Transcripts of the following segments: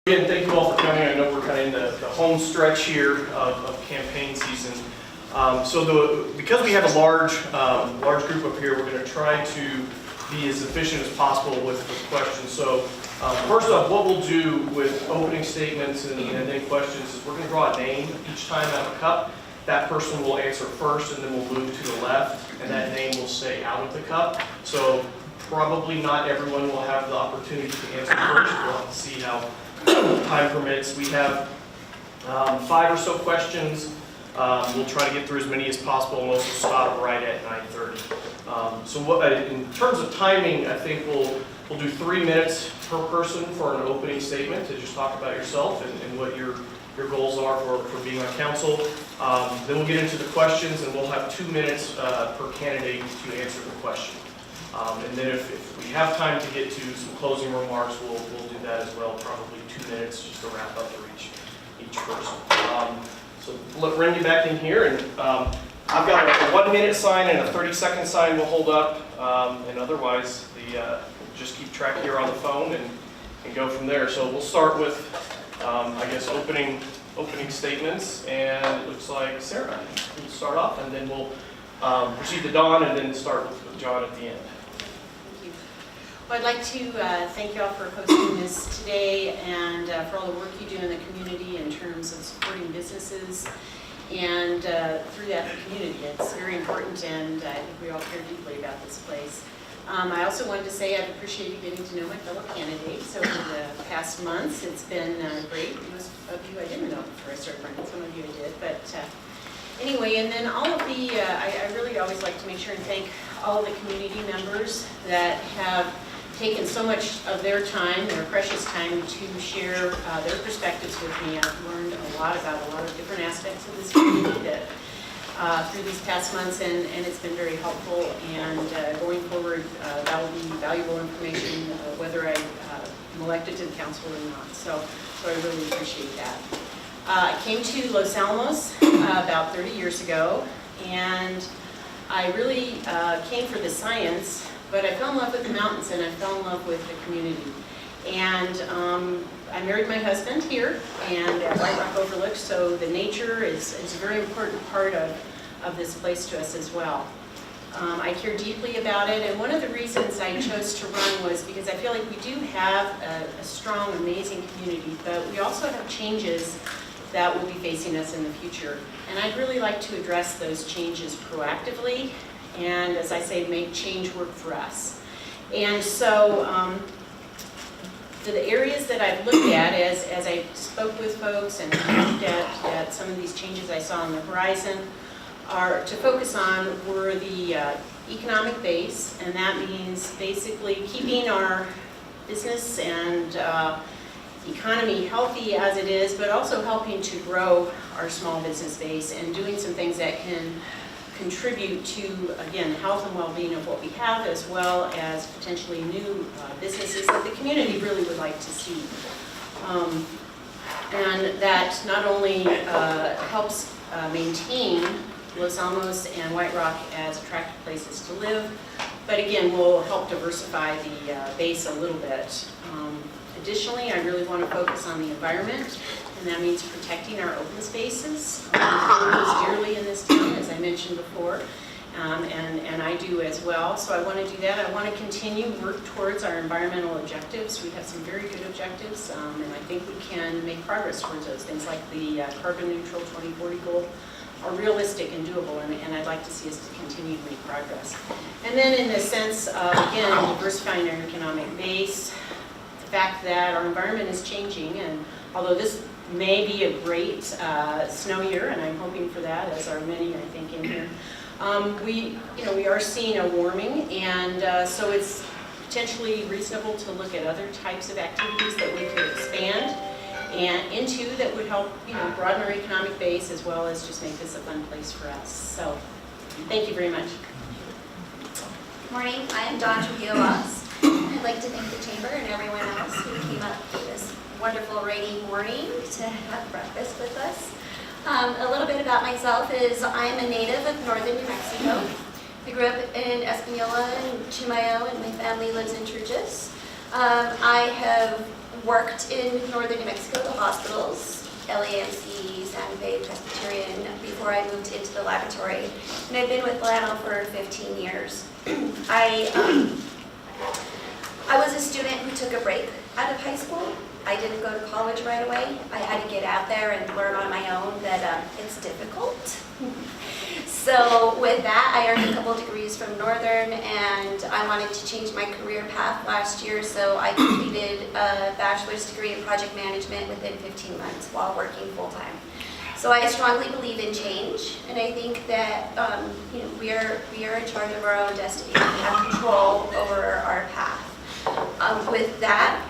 Again, thank you all for coming. I know we're kind of in the home stretch here of campaign season. Because we have a large group up here, we're going to try to be as efficient as possible with questions. So first off, what we'll do with opening statements and then questions is we're going to draw a name each time out of a cup. That person will answer first, and then we'll move to the left, and that name will stay out of the cup. So probably not everyone will have the opportunity to answer first. We'll have to see how time permits. We have 5 or so questions. We'll try to get through as many as possible, and we'll also stop right at 9:30. In terms of timing, I think we'll do 3 minutes per person for an opening statement to just talk about yourself and what your goals are for being on council. Then we'll get into the questions, and we'll have 2 minutes per candidate to answer the question. And then if we have time to get to some closing remarks, we'll do that as well, probably 2 minutes just to wrap up for each person. So let bring you back in here, and I've got a 1-minute sign and a 30-second sign we'll hold up, and otherwise just keep track here on the phone and go from there. So we'll start with, I guess, opening statements, and it looks like Sarah will start off, and then we'll proceed to Dawn, and then start with John at the end. Well, I'd like to thank you all for hosting this today and for all the work you do in the community in terms of supporting businesses and through that the community. It's very important, and I think we all care deeply about this place. I also wanted to say I've appreciated getting to know my fellow candidates over the past months. It's been great. Most of you I didn't know before I started running. Some of you I did, but anyway, and then all of the, I really always like to make sure and thank all of the community members that have taken so much of their time, their precious time, to share their perspectives with me. I've learned a lot about a lot of different aspects of this community that through these past months, and it's been very helpful. And going forward, that will be valuable information, whether I'm elected to the council or not. So I really appreciate that. I came to Los Alamos about 30 years ago, and I really came for the science, but I fell in love with the mountains, and I fell in love with the community. And I married my husband here and at White Rock Overlook, so the nature is a very important part of this place to us as well. I care deeply about it, and one of the reasons I chose to run was because I feel like we do have a strong, amazing community, but we also have changes that will be facing us in the future. And I'd really like to address those changes proactively, and as I say, make change work for us. And so the areas that I've looked at as I spoke with folks and looked at some of these changes I saw on the horizon are to focus on were the economic base, and that means basically keeping our business and economy healthy as it is, but also helping to grow our small business base and doing some things that can contribute to, again, health and well-being of what we have, as well as potentially new businesses that the community really would like to see. And that not only helps maintain Los Alamos and White Rock as attractive places to live, but again, will help diversify the base a little bit. Additionally, I really want to focus on the environment, and that means protecting our open spaces. We hold those dearly in this town, as I mentioned before, and I do as well. So I want to do that. I want to continue work towards our environmental objectives. We have some very good objectives, and I think we can make progress towards those. Things like the carbon neutral 2040 goal are realistic and doable, and I'd like to see us to continue to make progress. And then in the sense of, again, diversifying our economic base, the fact that our environment is changing, and although this may be a great snow year, and I'm hoping for that, as are many, I think, in here, we are seeing a warming, and so it's potentially reasonable to look at other types of activities that we could expand and into that would help, broaden our economic base, as well as just make this a fun place for us. So, thank you very much. Good morning, I am Dawn Trujillo-Ross. I'd like to thank the Chamber and everyone else who came up this wonderful rainy morning to have breakfast with us. A little bit about myself is I'm a native of northern New Mexico. I grew up in Espanola and Chimayo, and my family lives in Turgis. I have worked in northern New Mexico, the hospitals, LAMC, Santa Fe Presbyterian, before I moved into the laboratory. And I've been with Alamos for 15 years. I was a student who took a break out of high school. I didn't go to college right away. I had to get out there and learn on my own that it's difficult. So with that, I earned a couple degrees from Northern, and I wanted to change my career path last year, so I completed a bachelor's degree in project management within 15 months while working full-time. So I strongly believe in change, and I think that we are in charge of our own destiny. We have control over our path. With that,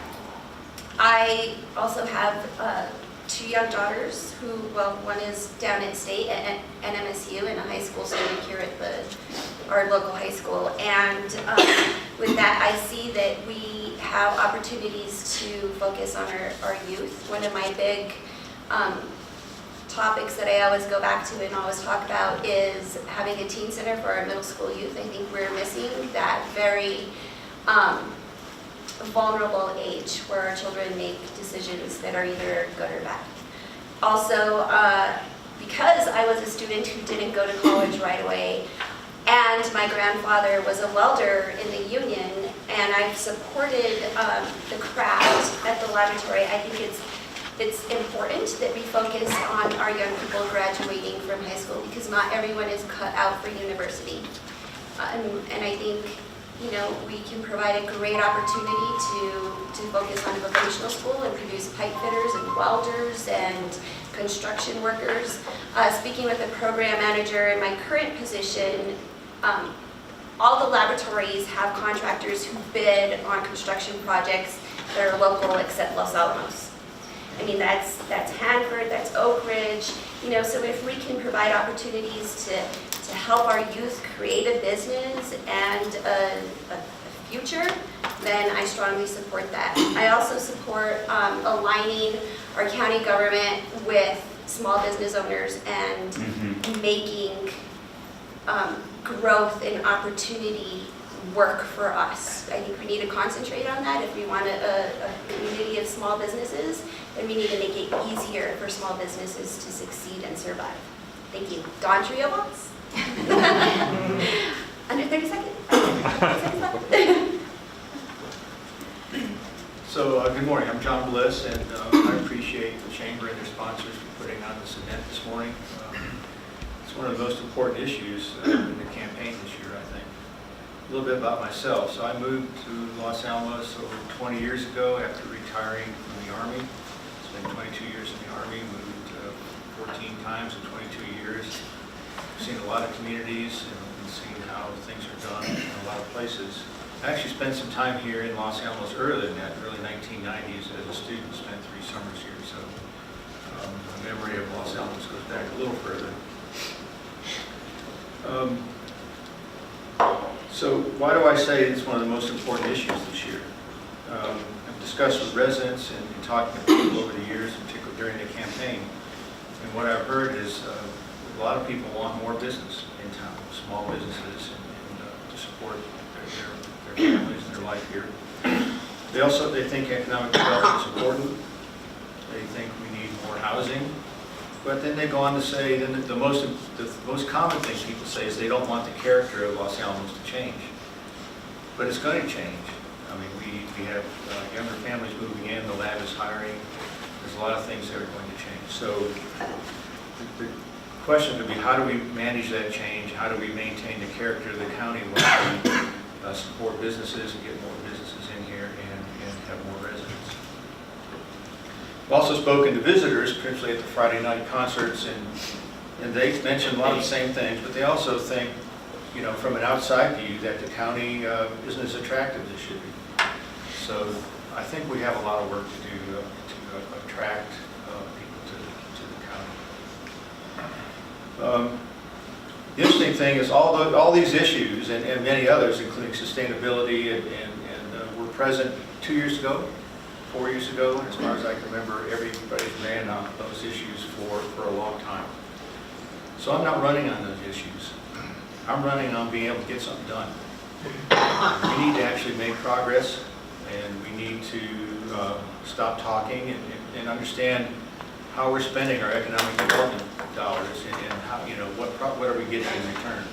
I also have 2 young daughters who, well, one is down at state at NMSU and a high school student here at our local high school. And with that, I see that we have opportunities to focus on our youth. One of my big topics that I always go back to and always talk about is having a teen center for our middle school youth. I think we're missing that very vulnerable age where our children make decisions that are either good or bad. Also, because I was a student who didn't go to college right away, and my grandfather was a welder in the union, and I've supported the craft at the laboratory, I think it's important that we focus on our young people graduating from high school, because not everyone is cut out for university. And I think we can provide a great opportunity to focus on vocational school and produce pipe fitters and welders and construction workers. Speaking with the program manager in my current position, all the laboratories have contractors who bid on construction projects that are local except Los Alamos. I mean, that's Hanford, that's Oak Ridge, so if we can provide opportunities to help our youth create a business and a future, then I strongly support that. I also support aligning our county government with small business owners and making growth and opportunity work for us. I think we need to concentrate on that. If we want a community of small businesses, then we need to make it easier for small businesses to succeed and survive. Thank you. Dawn Trio-Box? Under 30 seconds? So, good morning. I'm John Bliss, and I appreciate the Chamber and their sponsors for putting on this event this morning. It's one of the most important issues in the campaign this year, I think. A little bit about myself. So I moved to Los Alamos over 20 years ago after retiring from the Army. Spent 22 years in the Army, moved 14 times in 22 years. Seen a lot of communities and seen how things are done in a lot of places. I actually spent some time here in Los Alamos earlier than that, early 1990s as a student, spent 3 summers here, so the memory of Los Alamos goes back a little further. So why do I say it's one of the most important issues this year? I've discussed with residents and talking to people over the years, particularly during the campaign, and what I've heard is a lot of people want more business in town, small businesses, and to support their families and their life here. They think economic development is important. They think we need more housing. But then they go on to say, then the most common thing people say is they don't want the character of Los Alamos to change. But it's going to change. I mean, we have younger families moving in, the lab is hiring. There's a lot of things that are going to change. So the question could be, how do we manage that change? How do we maintain the character of the county while we support businesses and get more businesses in here and have more residents? I've also spoken to visitors, particularly at the Friday night concerts, and they mentioned a lot of the same things, but they also think, from an outside view, that the county isn't as attractive as it should be. So I think we have a lot of work to do to attract people to the county. The interesting thing is all these issues and many others, including sustainability, and were present 2 years ago. 4 years ago, and as far as I can remember, everybody's ran on those issues for a long time. So I'm not running on those issues. I'm running on being able to get something done. We need to actually make progress. And we need to stop talking and understand how we're spending our economic development dollars and how, what are we getting in return?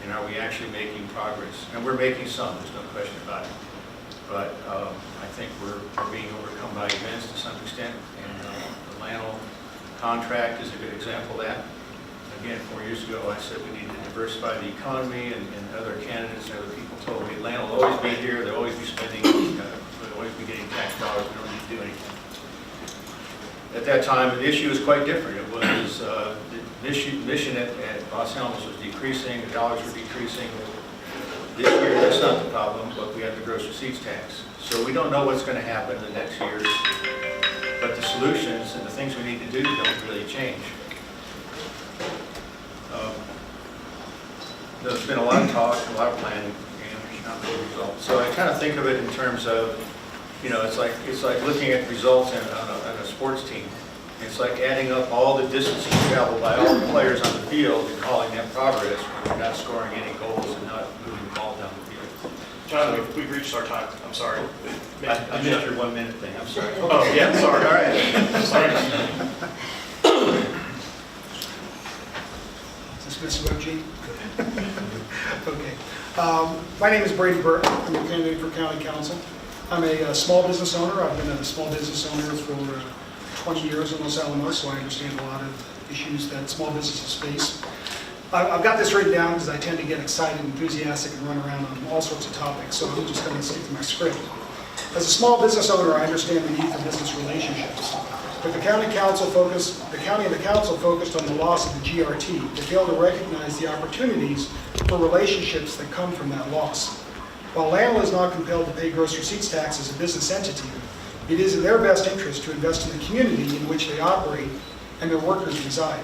And are we actually making progress? And we're making some, there's no question about it. But I think we're being overcome by events to some extent. And the Lano contract is a good example of that. Again, 4 years ago, I said we need to diversify the economy, and other candidates and other people told me, Lano will always be here, they'll always be spending, they'll always be getting tax dollars, we don't need to do anything. At that time, the issue was quite different. It was the mission at Los Alamos was decreasing, the dollars were decreasing. This year, that's not the problem, but we have the gross receipts tax. So we don't know what's going to happen in the next years, but the solutions and the things we need to do don't really change. There's been a lot of talk, a lot of planning, and not many results. So I kind of think of it in terms of, it's like looking at results on a sports team. It's like adding up all the distances traveled by all the players on the field and calling that progress when you're not scoring any goals and not moving the ball down the field. John, we've reached our time. I'm sorry. I missed your 1 minute thing, I'm sorry. Oh, yeah, sorry. All right. Sorry. Is this Mr. Webgene? Okay. My name is Brady Burke. I'm a candidate for county council. I'm a small business owner. I've been a small business owner for 20 years in Los Alamos, so I understand a lot of issues that small businesses face. I've got this written down because I tend to get excited, enthusiastic, and run around on all sorts of topics, so I'm just going to stick to my script. As a small business owner, I understand the need for business relationships. But the county and the council focused on the loss of the GRT. They failed to recognize the opportunities for relationships that come from that loss. While Lano is not compelled to pay gross receipts tax as a business entity, it is in their best interest to invest in the community in which they operate and their workers reside.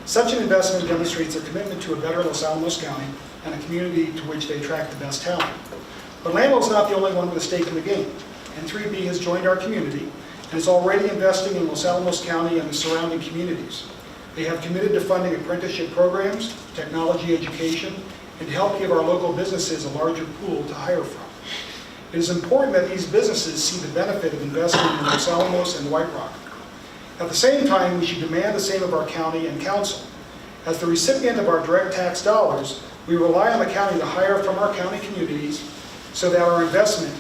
Such an investment demonstrates their commitment to a better Los Alamos County and a community to which they attract the best talent. But Lano is not the only one with a stake in the game. N3B has joined our community and is already investing in Los Alamos County and the surrounding communities. They have committed to funding apprenticeship programs, technology education, and to help give our local businesses a larger pool to hire from. It is important that these businesses see the benefit of investing in Los Alamos and White Rock. At the same time, we should demand the same of our county and council. As the recipient of our direct tax dollars, we rely on the county to hire from our county communities so that our investment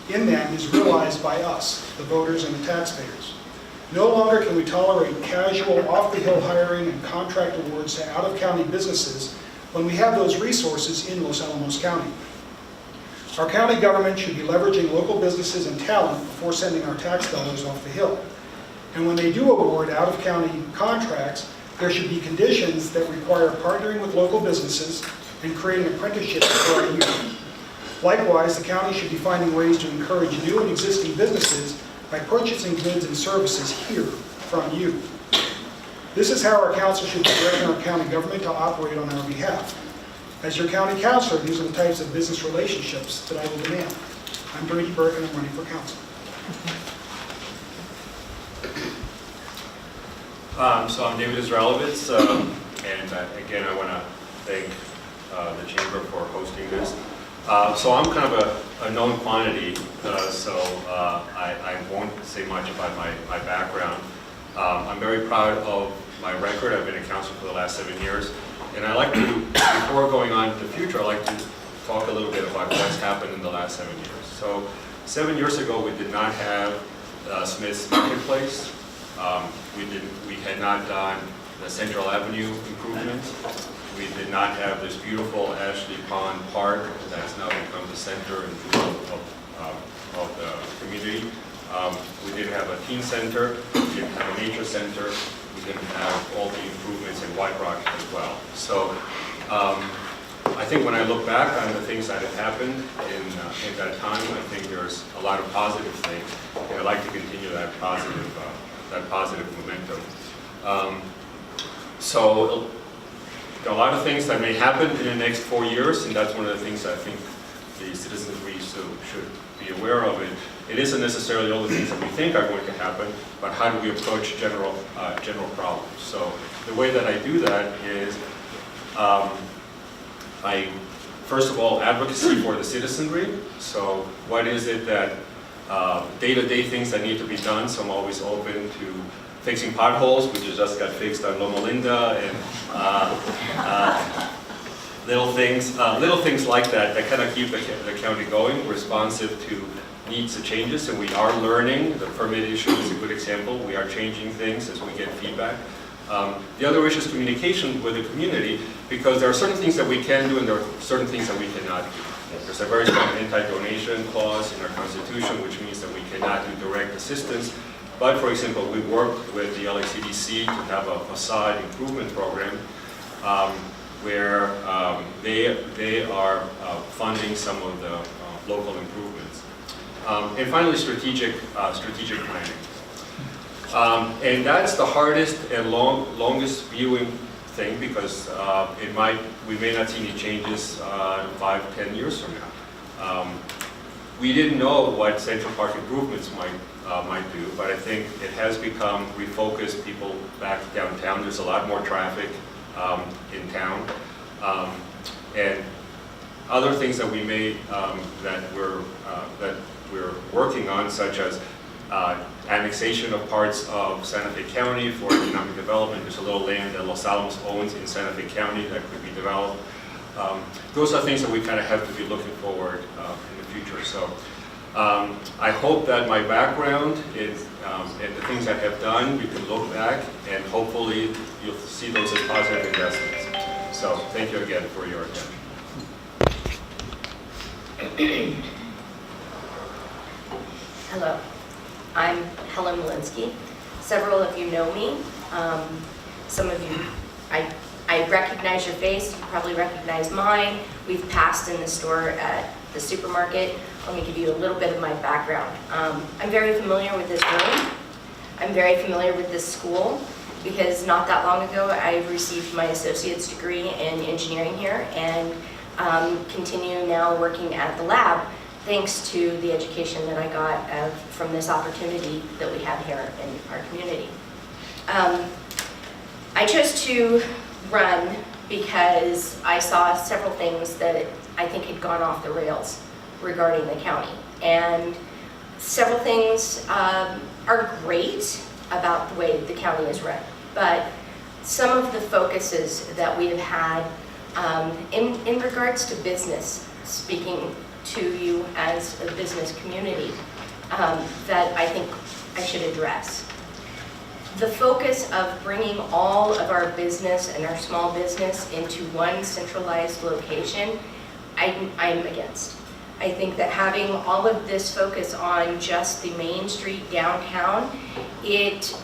in them is realized by us, the voters and the taxpayers. No longer can we tolerate casual, off-the-hill hiring and contract awards to out-of-county businesses when we have those resources in Los Alamos County. Our county government should be leveraging local businesses and talent before sending our tax dollars off the hill. And when they do award out-of-county contracts, there should be conditions that require partnering with local businesses and creating apprenticeships for our youth. Likewise, the county should be finding ways to encourage new and existing businesses by purchasing goods and services here from you. This is how our council should be directing our county government to operate on our behalf. As your county councilor, these are the types of business relationships that I will demand. I'm Brady Burke and I'm running for council. So I'm David Israelowitz, and again I want to thank the Chamber for hosting this. So I'm kind of a known quantity, so I won't say much about my background. I'm very proud of my record. I've been in council for the last 7 years, and I like to, before going on to the future, I like to talk a little bit about what's happened in the last 7 years. So 7 years ago, we did not have Smith's Marketplace. We had not done the Central Avenue improvements. We did not have this beautiful Ashley Pond Park that's now become the center and jewel of the community. We didn't have a teen center. We didn't have a nature center. We didn't have all the improvements in White Rock as well. So I think when I look back on the things that have happened in that time, I think there's a lot of positive things, and I'd like to continue that positive momentum. So there are a lot of things that may happen in the next 4 years, and that's one of the things I think the citizens should be aware of. It isn't necessarily all the things that we think are going to happen, but how do we approach general problems. So the way that I do that is I first of all, advocacy for the citizenry. So what is it that day-to-day things that need to be done? So I'm always open to fixing potholes, which just got fixed on Loma Linda, and little things like that that kind of keep the county going, responsive to needs and changes, and we are learning. The permit issue is a good example. We are changing things as we get feedback. The other issue is communication with the community, because there are certain things that we can do and there are certain things that we cannot do. There's a very strong anti-donation clause in our Constitution, which means that we cannot do direct assistance. But for example, we worked with the LACDC to have a facade improvement program where they are funding some of the local improvements. And finally, strategic planning. And that's the hardest and longest viewing thing, because we may not see any changes 5-10 years from now. We didn't know what Central Park improvements might do, but I think it has become refocused people back downtown. There's a lot more traffic in town, and other things that we may that we're working on, such as annexation of parts of Santa Fe County for economic development. There's a little land that Los Alamos owns in Santa Fe County that could be developed. Those are things that we kind of have to be looking forward in the future. So I hope that my background is, and the things I have done, you can look back and hopefully you'll see those as positive investments. So thank you again for your attention. Hello, I'm Helen Malinsky. Several of you know me. Some of you, I recognize your face, you probably recognize mine. We've passed in the store at the supermarket. Let me give you a little bit of my background. I'm very familiar with this room. I'm very familiar with this school, because not that long ago I received my associate's degree in engineering here, and continue now working at the lab, thanks to the education that I got from this opportunity that we have here in our community. I chose to run because I saw several things that I think had gone off the rails regarding the county. And several things are great about the way the county is run, but some of the focuses that we have had in regards to business, speaking to you as a business community, that I think I should address. The focus of bringing all of our business and our small business into one centralized location, I'm against. I think that having all of this focus on just the Main Street downtown, it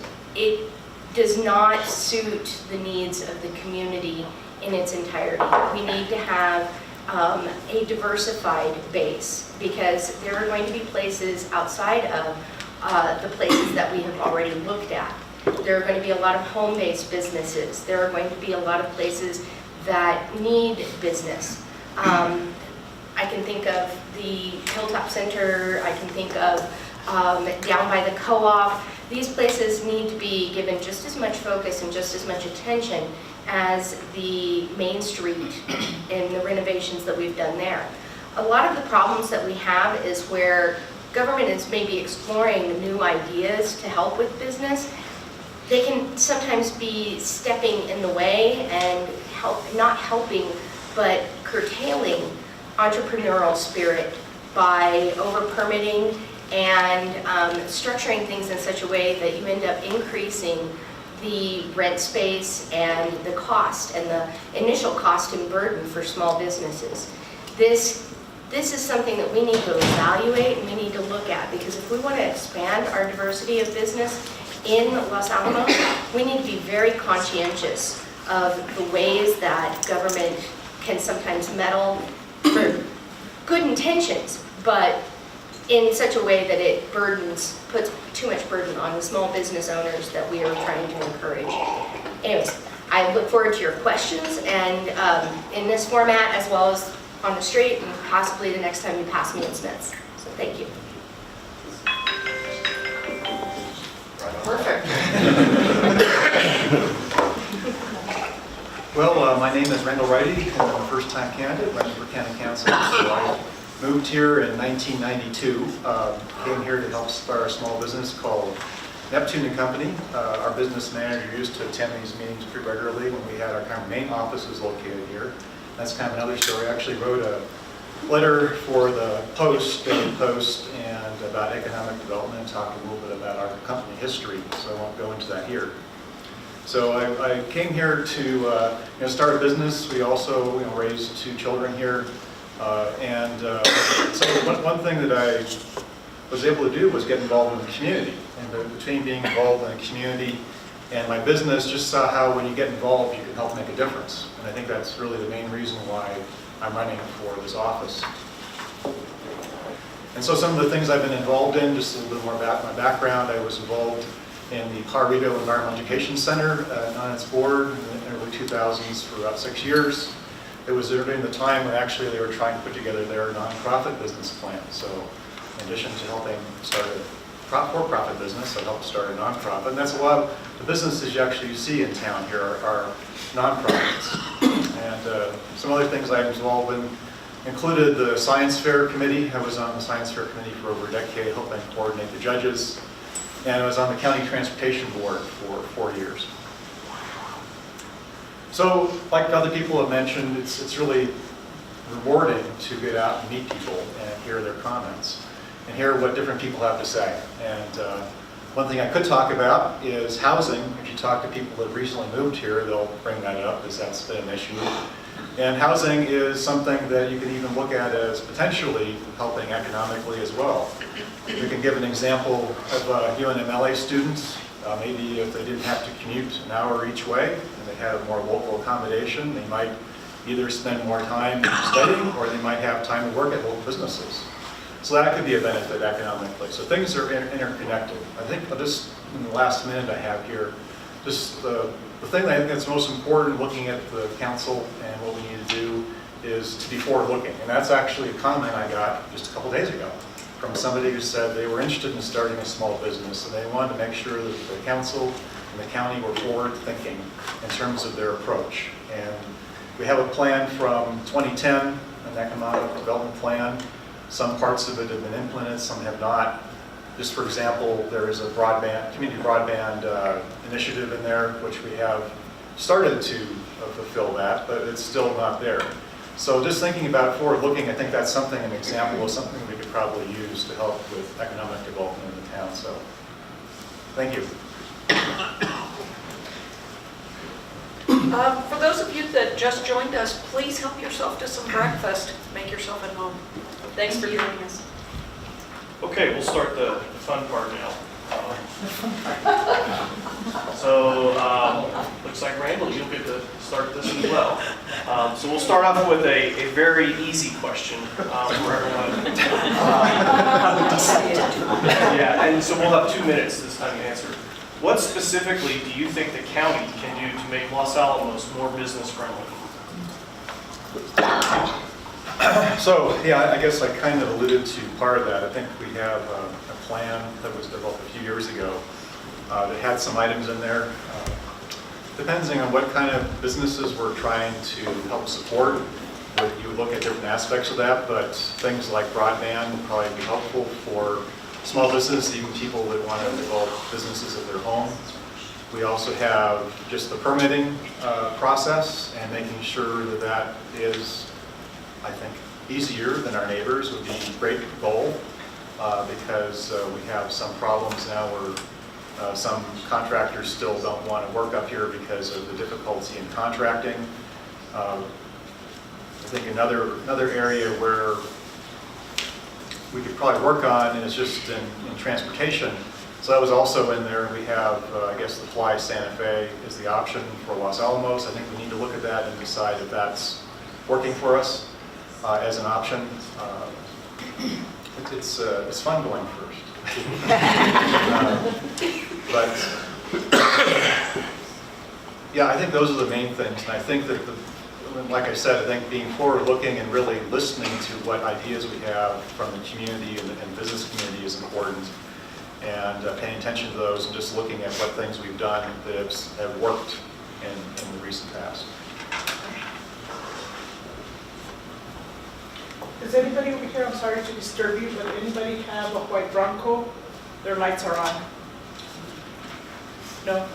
does not suit the needs of the community in its entirety. We need to have a diversified base, because there are going to be places outside of the places that we have already looked at. There are going to be a lot of home-based businesses. There are going to be a lot of places that need business. I can think of the Hilltop Center, I can think of down by the co-op. These places need to be given just as much focus and just as much attention as the Main Street and the renovations that we've done there. A lot of the problems that we have is where government is maybe exploring new ideas to help with business. They can sometimes be stepping in the way and not helping, but curtailing entrepreneurial spirit by over-permitting and structuring things in such a way that you end up increasing the rent space and the cost and the initial cost and burden for small businesses. This is something that we need to evaluate and we need to look at, because if we want to expand our diversity of business in Los Alamos, we need to be very conscientious of the ways that government can sometimes meddle for good intentions, but in such a way that it puts too much burden on the small business owners that we are trying to encourage. Anyways, I look forward to your questions, and in this format, as well as on the street, and possibly the next time you pass me in Smith's. So thank you. Perfect. Well, my name is Randall Righty, and I'm a first-time candidate running for county council. So I moved here in 1992, came here to help start a small business called Neptune and Company. Our business manager used to attend these meetings pretty regularly when we had our kind of main offices located here. That's kind of another story. I actually wrote a letter for the Post, Daily Post, and about economic development, talking a little bit about our company history, so I won't go into that here. So I came here to start a business. We also raised 2 children here, so one thing that I was able to do was get involved in the community. And between being involved in the community and my business, just saw how when you get involved, you can help make a difference. And I think that's really the main reason why I'm running for this office. And so some of the things I've been involved in, just a little bit more about my background, I was involved in the Colorado Environmental Education Center on its board in the early 2000s for about 6 years. It was during the time when actually they were trying to put together their nonprofit business plan. So in addition to helping start a for-profit business, I helped start a nonprofit. And that's a lot of the businesses you actually see in town here are nonprofits. And some other things I was involved in included the Science Fair Committee. I was on the Science Fair Committee for over a decade, helping coordinate the judges. And I was on the County Transportation Board for 4 years. So, like other people have mentioned, it's really rewarding to get out and meet people and hear their comments and hear what different people have to say. And one thing I could talk about is housing. If you talk to people that have recently moved here, they'll bring that up, as that's been an issue. And housing is something that you can even look at as potentially helping economically as well. We can give an example of UNMLA students. Maybe if they didn't have to commute an hour each way and they had a more local accommodation, they might either spend more time studying or they might have time to work at local businesses. So that could be a benefit economically. So things are interconnected. I think just in the last minute I have here, just the thing that I think that's most important looking at the council and what we need to do is to be forward-looking. And that's actually a comment I got just a couple days ago from somebody who said they were interested in starting a small business and they wanted to make sure that the council and the county were forward-thinking in terms of their approach. And we have a plan from 2010, an economic development plan. Some parts of it have been implemented, some have not. Just for example, there is a community broadband initiative in there, which we have started to fulfill that, but it's still not there. So just thinking about forward-looking, I think that's something, an example of something we could probably use to help with economic development in the town. So, thank you. For those of you that just joined us, please help yourself to some breakfast. Make yourself at home. Thanks for joining us. Okay, we'll start the fun part now. So, looks like Randall, you'll get to start this as well. So we'll start off with a very easy question for everyone. Yeah, and so we'll have 2 minutes this time to answer. What specifically do you think the county can do to make Los Alamos more business friendly? So, yeah, I guess I kind of alluded to part of that. I think we have a plan that was developed a few years ago that had some items in there. Depending on what kind of businesses we're trying to help support, you would look at different aspects of that, but things like broadband would probably be helpful for small business, even people that want to develop businesses at their home. We also have just the permitting process and making sure that that is, I think, easier than our neighbors would be a great goal because we have some problems now where some contractors still don't want to work up here because of the difficulty in contracting. I think another area where we could probably work on is just in transportation. So that was also in there. We have, I guess, the Fly Santa Fe is the option for Los Alamos. I think we need to look at that and decide if that's working for us as an option. It's fun going first. Yeah, I think those are the main things. And I think that, like I said, I think being forward-looking and really listening to what ideas we have from the community and business community is important. And paying attention to those and just looking at what things we've done that have worked in the recent past. Does anybody over here, I'm sorry to disturb you, but anybody have a white Bronco? Their lights are on. No?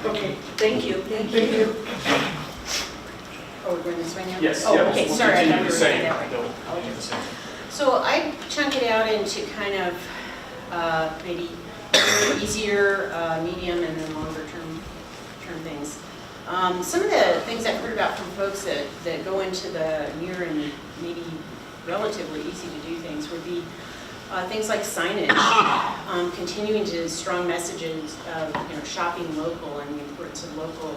Okay, Thank you. thank you. Oh, we're going this way now? Yes, Oh, yeah, okay, we'll sorry, I continue thought the we were going same. that way. They'll continue the same. So I chunk it out into kind of maybe easier, medium, and then longer term things. Some of the things I've heard about from folks that go into the near and maybe relatively easy to do things would be things like signage, continuing to strong messages of shopping local and the importance of local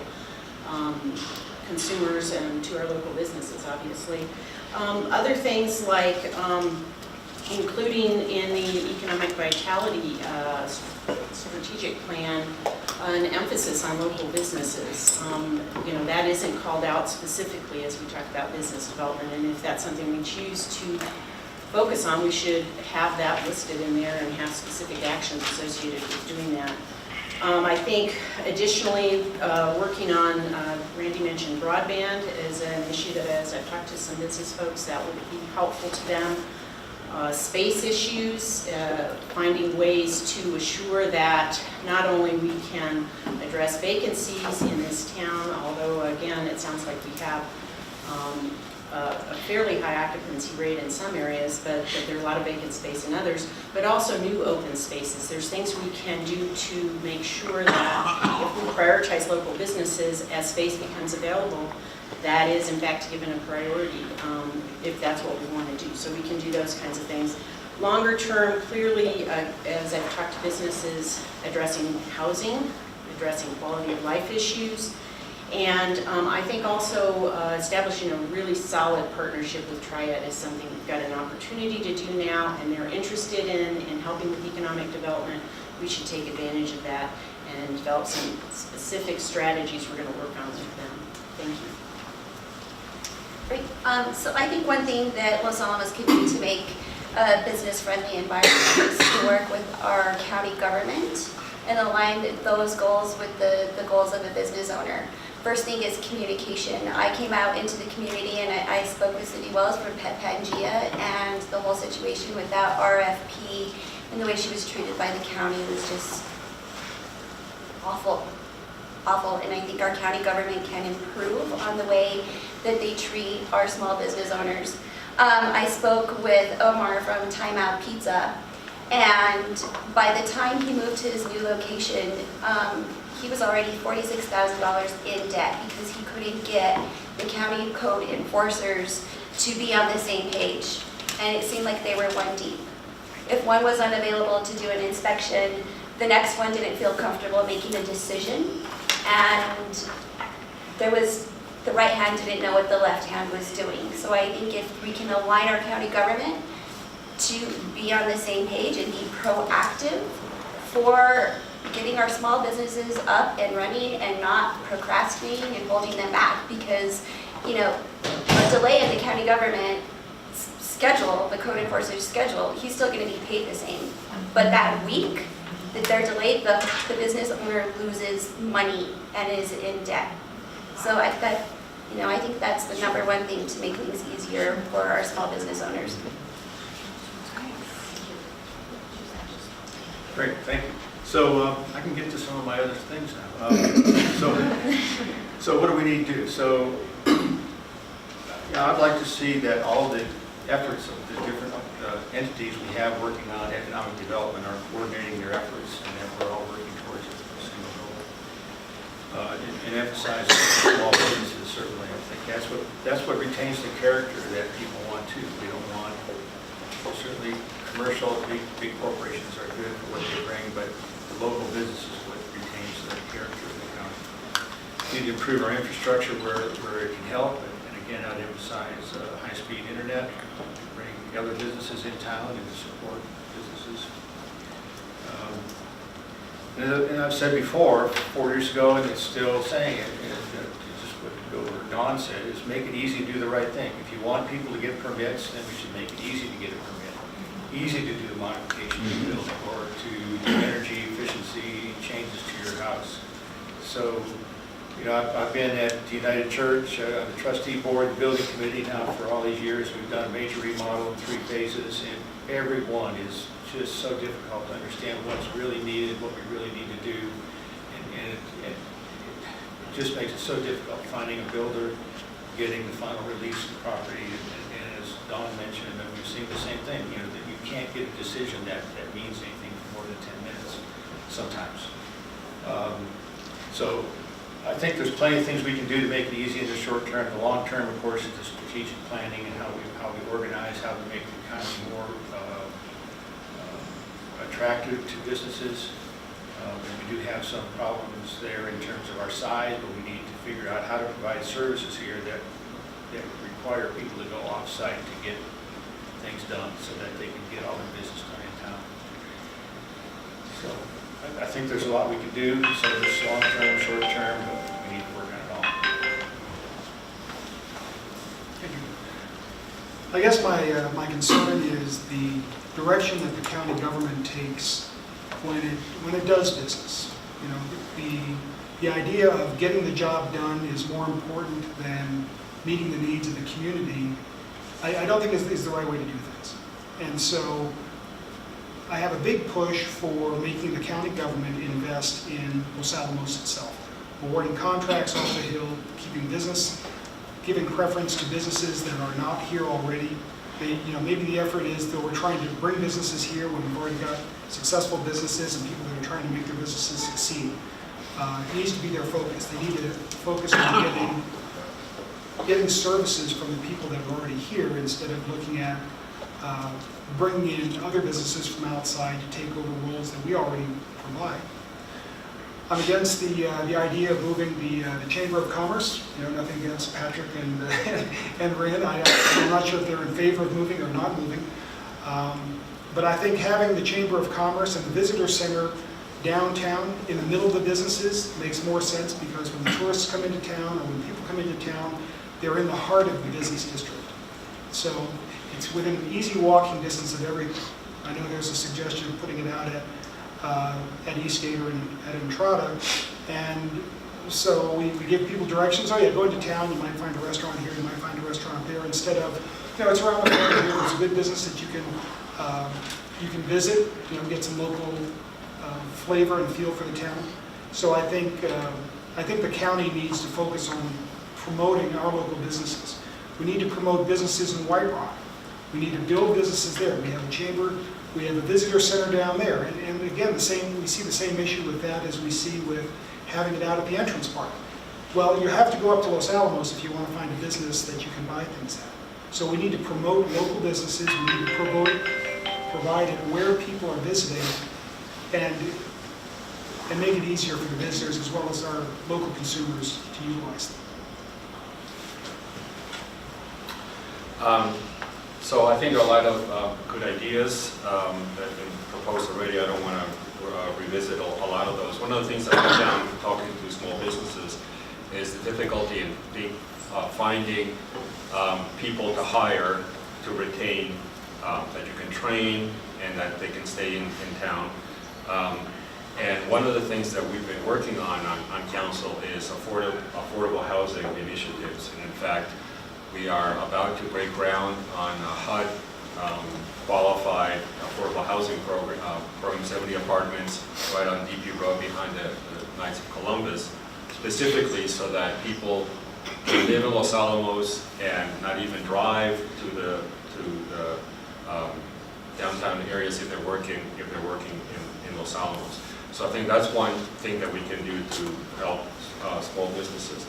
consumers and to our local businesses, obviously. Other things like including in the economic vitality strategic plan an emphasis on local businesses. That isn't called out specifically as we talk about business development, and if that's something we choose to focus on, we should have that listed in there and have specific actions associated with doing that. I think additionally, working on, Randy mentioned broadband is an issue that as I've talked to some business folks, that would be helpful to them. Space issues, finding ways to assure that not only we can address vacancies in this town, although again, it sounds like we have a fairly high occupancy rate in some areas, but there are a lot of vacant space in others, but also new open spaces. There's things we can do to make sure that if we prioritize local businesses as space becomes available, that is in fact given a priority if that's what we want to do. So we can do those kinds of things. Longer term, clearly, as I've talked to businesses, addressing housing, addressing quality of life issues, and I think also establishing a really solid partnership with Triad is something we've got an opportunity to do now, and they're interested in helping with economic development. We should take advantage of that and develop some specific strategies we're going to work on with them. Thank you. Great. So I think one thing that Los Alamos could do to make a business-friendly environment is to work with our county government and align those goals with the goals of a business owner. First thing is communication. I came out into the community and I spoke with Cindy Wells from Pet Pangea, and the whole situation with that RFP and the way she was treated by the county was just awful. Awful, and I think our county government can improve on the way that they treat our small business owners. I spoke with Omar from Time Out Pizza, and by the time he moved to his new location, he was already $46,000 in debt because he couldn't get the county code enforcers to be on the same page, and it seemed like they were one deep. If one was unavailable to do an inspection, the next one didn't feel comfortable making a decision, and the right hand didn't know what the left hand was doing. So I think if we can align our county government to be on the same page and be proactive for getting our small businesses up and running and not procrastinating and holding them back, because a delay in the county government schedule, the code enforcer's schedule, he's still going to be paid the same. But that week that they're delayed, the business owner loses money and is in debt. So I think that's the number one thing to make things easier for our small business owners. Great, thank you. So I can get to some of my other things now. So what do we need to do? So I'd like to see that all the efforts of the different entities we have working on economic development are coordinating their efforts, and that we're all working towards a single goal. And emphasize small businesses, certainly. I think that's what retains the character that people want too. We don't want, certainly commercial, big corporations are good for what they bring, but the local business is what retains the character of the county. We need to improve our infrastructure where it can help, and again, I'd emphasize high-speed internet, to bring other businesses in town and to support businesses. And I've said before, 4 years ago, and it's still saying it, just what Don said, is make it easy to do the right thing. If you want people to get permits, then we should make it easy to get a permit. Easy to do modifications to building or to do energy efficiency changes to your house. So You know, I've been at the United Church, on the trustee board, the building committee now for all these years. We've done a major remodel in 3 phases, and every one is just so difficult to understand what's really needed, what we really need to do. And it just makes it so difficult finding a builder, getting the final release of the property. And as Dawn mentioned, and we've seen the same thing, you know, that you can't get a decision that means anything for more than 10 minutes sometimes. So I think there's plenty of things we can do to make it easy in the short term. The long term, of course, is the strategic planning and how we organize, how to make the economy more attractive to businesses. We do have some problems there in terms of our size, but we need to figure out how to provide services here that require people to go off-site to get things done so that they can get all their business done in town. So I think there's a lot we can do, so there's long-term, short-term, but we need to work on it all. I guess my concern is the direction that the county government takes when it does business. You know, the idea of getting the job done is more important than meeting the needs of the community. I don't think is the right way to do things. And so I have a big push for making the county government invest in Los Alamos itself, awarding contracts off the hill, keeping business, giving preference to businesses that are not here already. Maybe the effort is that we're trying to bring businesses here when we've already got successful businesses and people that are trying to make their businesses succeed. It needs to be their focus. They need to focus on getting services from the people that are already here instead of looking at bringing in other businesses from outside to take over roles that we already provide. I'm against the idea of moving the Chamber of Commerce. Nothing against Patrick and Ryan. I'm not sure if they're in favor of moving or not moving. But I think having the Chamber of Commerce and the Visitor Center downtown in the middle of the businesses makes more sense, because when the tourists come into town or when people come into town, they're in the heart of the business district. So it's within easy walking distance of everything. I know there's a suggestion of putting it out at Eastgate or at Entrada, and so we give people directions. Oh yeah, go into town, you might find a restaurant here, you might find a restaurant there, instead of, it's around the corner here, there's a good business that you can visit, get some local flavor and feel for the town. So I think the county needs to focus on promoting our local businesses. We need to promote businesses in White Rock. We need to build businesses there. We have a chamber, we have a visitor center down there. And again, we see the same issue with that as we see with having it out at the entrance park. Well, you have to go up to Los Alamos if you want to find a business that you can buy things at. So we need to promote local businesses. We need to provide it where people are visiting, and make it easier for the visitors as well as our local consumers to utilize them. So I think there are a lot of good ideas that have been proposed already. I don't want to revisit a lot of those. One of the things that I found talking to small businesses is the difficulty in finding people to hire, to retain, that you can train and that they can stay in town. And one of the things that we've been working on council is affordable housing initiatives. And in fact, we are about to break ground on a HUD qualified affordable housing program, 70 apartments right on DP Road behind the Knights of Columbus, specifically so that people can live in Los Alamos and not even drive to the downtown areas if they're working in Los Alamos. So I think that's one thing that we can do to help small businesses.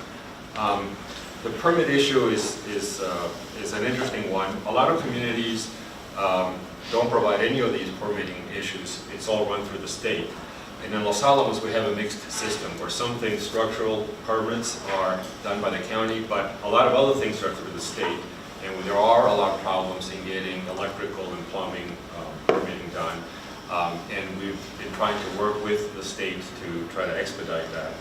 The permit issue is an interesting one. A lot of communities don't provide any of these permitting issues. It's all run through the state. And in Los Alamos, we have a mixed system where some things, structural permits, are done by the county, but a lot of other things are through the state. And there are a lot of problems in getting electrical and plumbing permitting done. And we've been trying to work with the state to try to expedite that.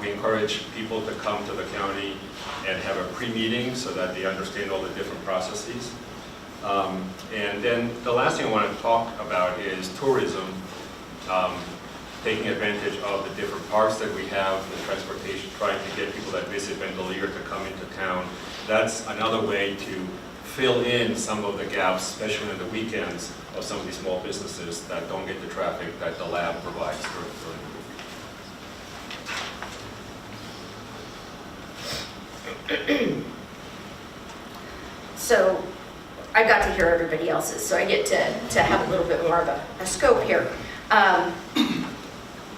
We encourage people to come to the county and have a pre-meeting so that they understand all the different processes. And then the last thing I want to talk about is tourism. taking advantage of the different parks that we have, the transportation, trying to get people that visit Bandelier to come into town. That's another way to fill in some of the gaps, especially on the weekends, of some of these small businesses that don't get the traffic that the lab provides during the week. So I got to hear everybody else's, so I get to have a little bit more of a scope here.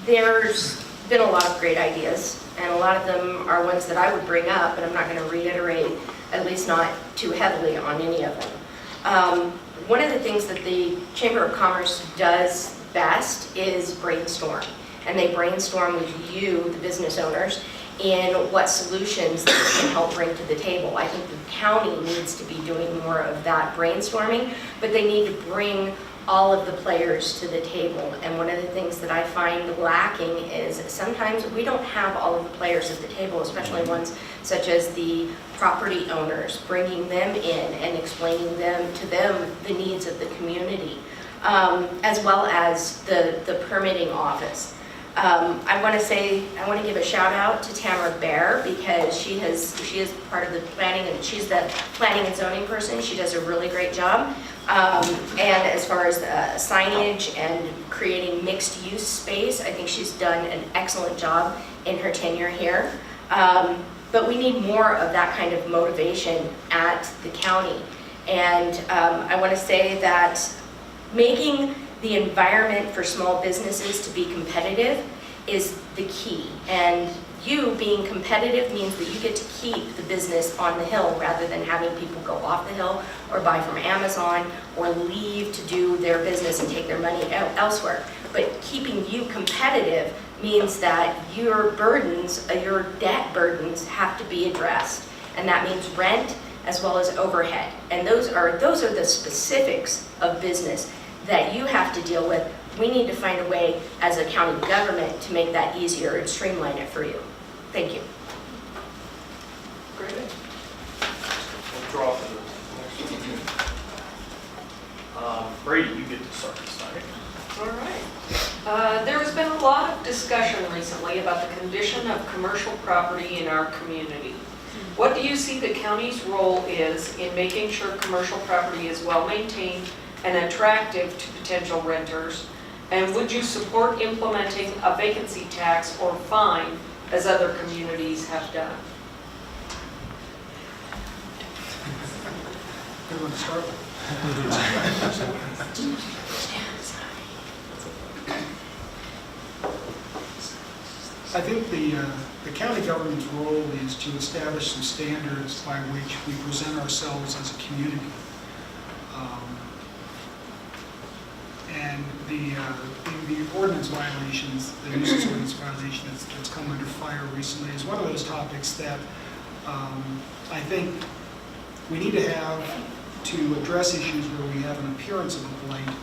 There's been a lot of great ideas, and a lot of them are ones that I would bring up, but I'm not going to reiterate, at least not too heavily on any of them. One of the things that the Chamber of Commerce does best is brainstorm, and they brainstorm with you, the business owners, in what solutions they can help bring to the table. I think the county needs to be doing more of that brainstorming, but they need to bring all of the players to the table. And one of the things that I find lacking is sometimes we don't have all of the players at the table, especially ones such as the property owners, bringing them in and explaining to them the needs of the community, as well as the permitting office. I want to give a shout out to Tamara Bear, because she is part of the planning, and she's the planning and zoning person. She does a really great job. And as far as signage and creating mixed use space, I think she's done an excellent job in her tenure here. But we need more of that kind of motivation at the county. And I want to say that making the environment for small businesses to be competitive is the key. And you being competitive means that you get to keep the business on the hill rather than having people go off the hill or buy from Amazon or leave to do their business and take their money elsewhere. But keeping you competitive means that your burdens, your debt burdens, have to be addressed. And that means rent as well as overhead. And those are the specifics of business that you have to deal with. We need to find a way as a county government to make that easier and streamline it for you. Thank you. Great. We'll draw for the next one. Brady, you get to start this time. All right. There has been a lot of discussion recently about the condition of commercial property in our community. What do you see the county's role is in making sure commercial property is well maintained and attractive to potential renters? And would you support implementing a vacancy tax or fine as other communities have done? Who want to start? I think the county government's role is to establish some standards by which we present ourselves as a community. And the ordinance violations, the nuisance ordinance violation that's come under fire recently is one of those topics that I think we need to have to address issues where we have an appearance of a blight,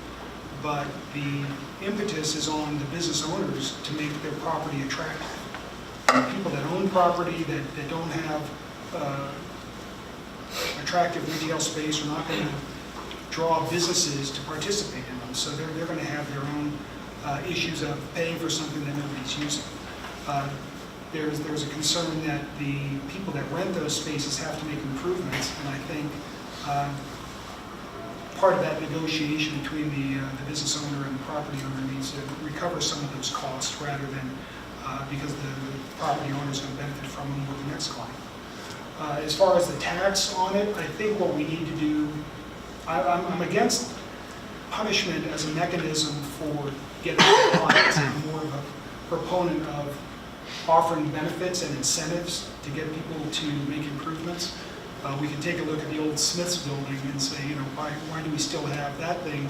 but the impetus is on the business owners to make their property attractive. People that own property that don't have attractive retail space are not going to draw businesses to participate in them. So they're going to have their own issues of paying for something that nobody's using. There's a concern that the people that rent those spaces have to make improvements, and I think part of that negotiation between the business owner and the property owner needs to recover some of those costs rather than because the property owner is going to benefit from them with the next client. As far as the tax on it, I think what we need to do, I'm against punishment as a mechanism for getting compliance. I'm more of a proponent of offering benefits and incentives to get people to make improvements. We can take a look at the old Smith's building and say, why do we still have that thing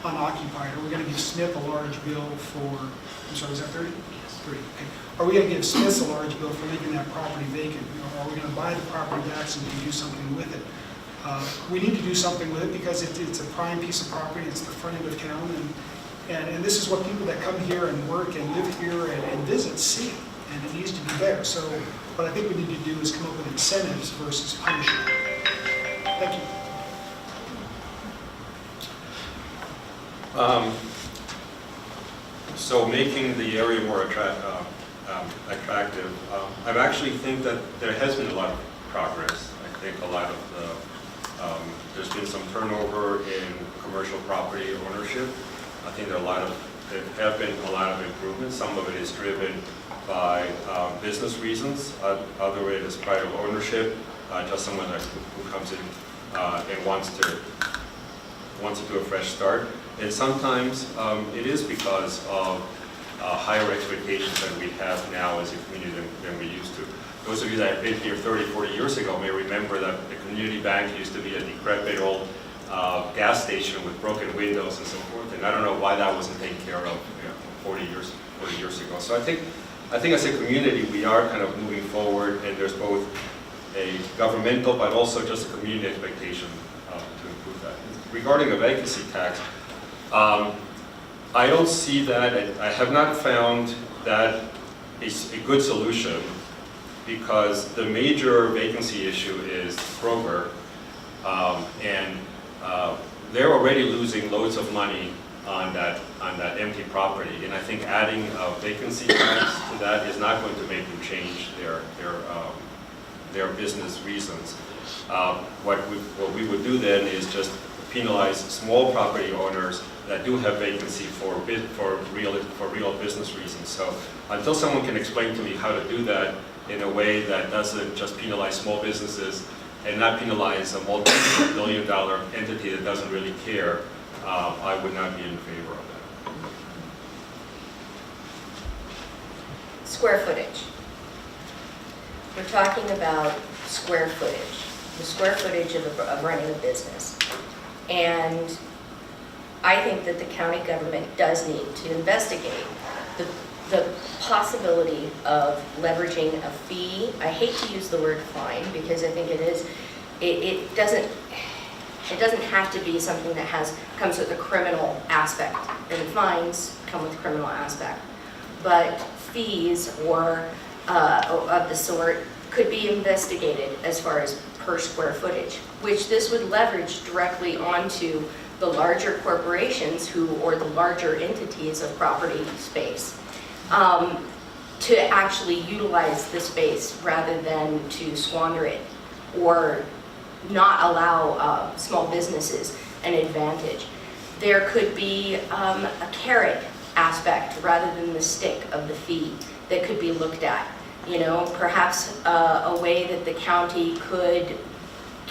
unoccupied? Are we going to give Smith a large bill for, I'm sorry, is that 30? Yes. 30, okay. Are we going to give Smith's a large bill for leaving that property vacant? Are we going to buy the property back so we can do something with it? We need to do something with it because it's a prime piece of property. It's the front end of town, and this is what people that come here and work and live here and visit see, and it needs to be there. So what I think we need to do is come up with incentives versus punishment. Thank you. So making the area more attractive, I actually think that there has been a lot of progress. I think a lot of there's been some turnover in commercial property ownership. I think there have been a lot of improvements. Some of it is driven by business reasons. Other it is pride of ownership, just someone who comes in and wants to do a fresh start. And sometimes it is because of higher expectations that we have now as a community than we used to. Those of you that have been here 30, 40 years ago may remember that the community bank used to be a decrepit old gas station with broken windows and so forth. And I don't know why that wasn't taken care of 40 years ago. So I think as a community we are kind of moving forward, and there's both a governmental but also just a community expectation to improve that. Regarding a vacancy tax, I don't see that. I have not found that is a good solution, because the major vacancy issue is Kroger, and they're already losing loads of money on that empty property, and I think adding a vacancy tax to that is not going to make them change their business reasons. What we would do then is just penalize small property owners that do have vacancy for real business reasons. So until someone can explain to me how to do that in a way that doesn't just penalize small businesses and not penalize a multi-billion-dollar entity that doesn't really care, I would not be in favor of that. Square footage. We're talking about square footage, the square footage of running a business. And I think that the county government does need to investigate the possibility of leveraging a fee. I hate to use the word fine, because I think it doesn't have to be something that comes with a criminal aspect, and fines come with a criminal aspect. But fees or of the sort could be investigated as far as per square footage, which this would leverage directly onto the larger corporations or the larger entities of property space to actually utilize the space rather than to squander it or not allow small businesses an advantage. There could be a carrot aspect rather than the stick of the fee that could be looked at. Perhaps a way that the county could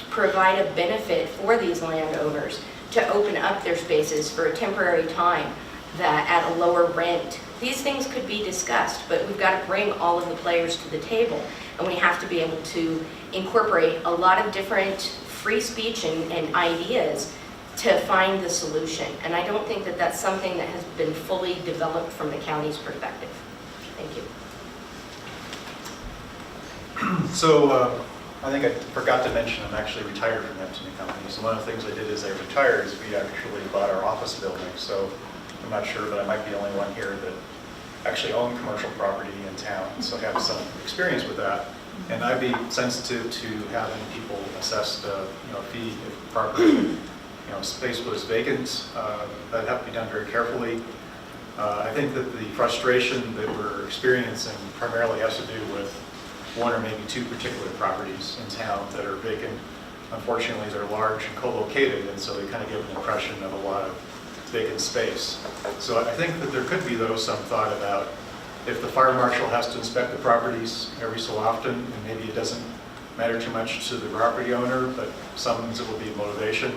provide a benefit for these landowners to open up their spaces for a temporary time that at a lower rent. These things could be discussed, but we've got to bring all of the players to the table, and we have to be able to incorporate a lot of different free speech and ideas to find the solution. And I don't think that that's something that has been fully developed from the county's perspective. Thank you. So I think I forgot to mention I'm actually retired from Neptune Company. So one of the things I did as I retired is we actually bought our office building. So I'm not sure, but I might be the only one here that actually own commercial property in town. So I have some experience with that. And I'd be sensitive to having people assessed fee if property space was vacant. That'd have to be done very carefully. I think that the frustration that we're experiencing primarily has to do with one or maybe two particular properties in town that are vacant. Unfortunately, they're large and co-located, and so they kind of give an impression of a lot of vacant space. So I think that there could be, though, some thought about if the fire marshal has to inspect the properties every so often, and maybe it doesn't matter too much to the property owner, but sometimes it will be motivation.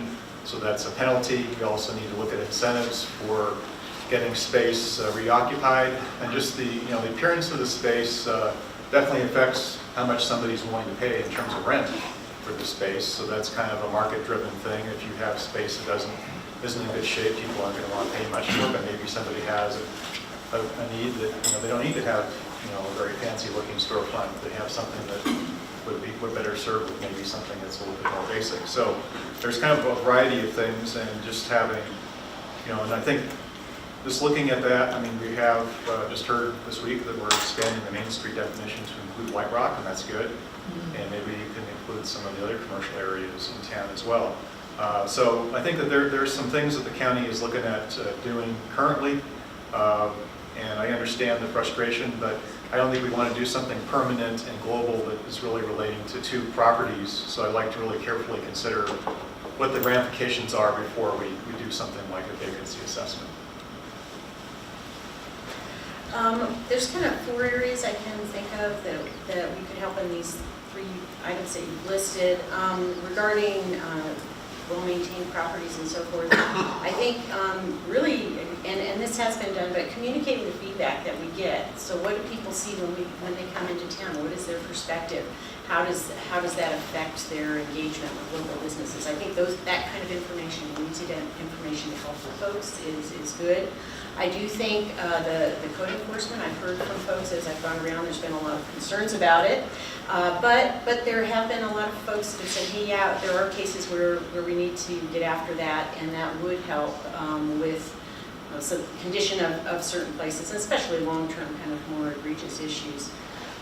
So that's a penalty. We also need to look at incentives for getting space reoccupied, and just the the appearance of the space definitely affects how much somebody's willing to pay in terms of rent for the space. So that's kind of a market-driven thing. If you have space that isn't in good shape, people aren't going to want to pay much for it. But maybe somebody has a need that they don't need to have a very fancy-looking storefront. They have something that would better serve with maybe something that's a little bit more basic. So there's kind of a variety of things, and just having and I think. Just looking at that, we have just heard this week that we're expanding the Main Street definition to include White Rock, and that's good. And maybe you can include some of the other commercial areas in town as well. So I think that there's some things that the county is looking at doing currently. And I understand the frustration, but I don't think we want to do something permanent and global that is really relating to 2 properties. So I'd like to really carefully consider what the ramifications are before we do something like a vacancy assessment. There's kind of 4 areas I can think of that we could help in these 3 items that you've listed. Regarding well-maintained properties and so forth, I think really, and this has been done, but communicating the feedback that we get. So what do people see when they come into town? What is their perspective? How does that affect their engagement with local businesses? I think that kind of information, immediate information to help the folks is good. I do think the code enforcement, I've heard from folks as I've gone around, there's been a lot of concerns about it. But there have been a lot of folks that have said, hey, yeah, there are cases where we need to get after that, and that would help with some condition of certain places, especially long-term kind of more egregious issues.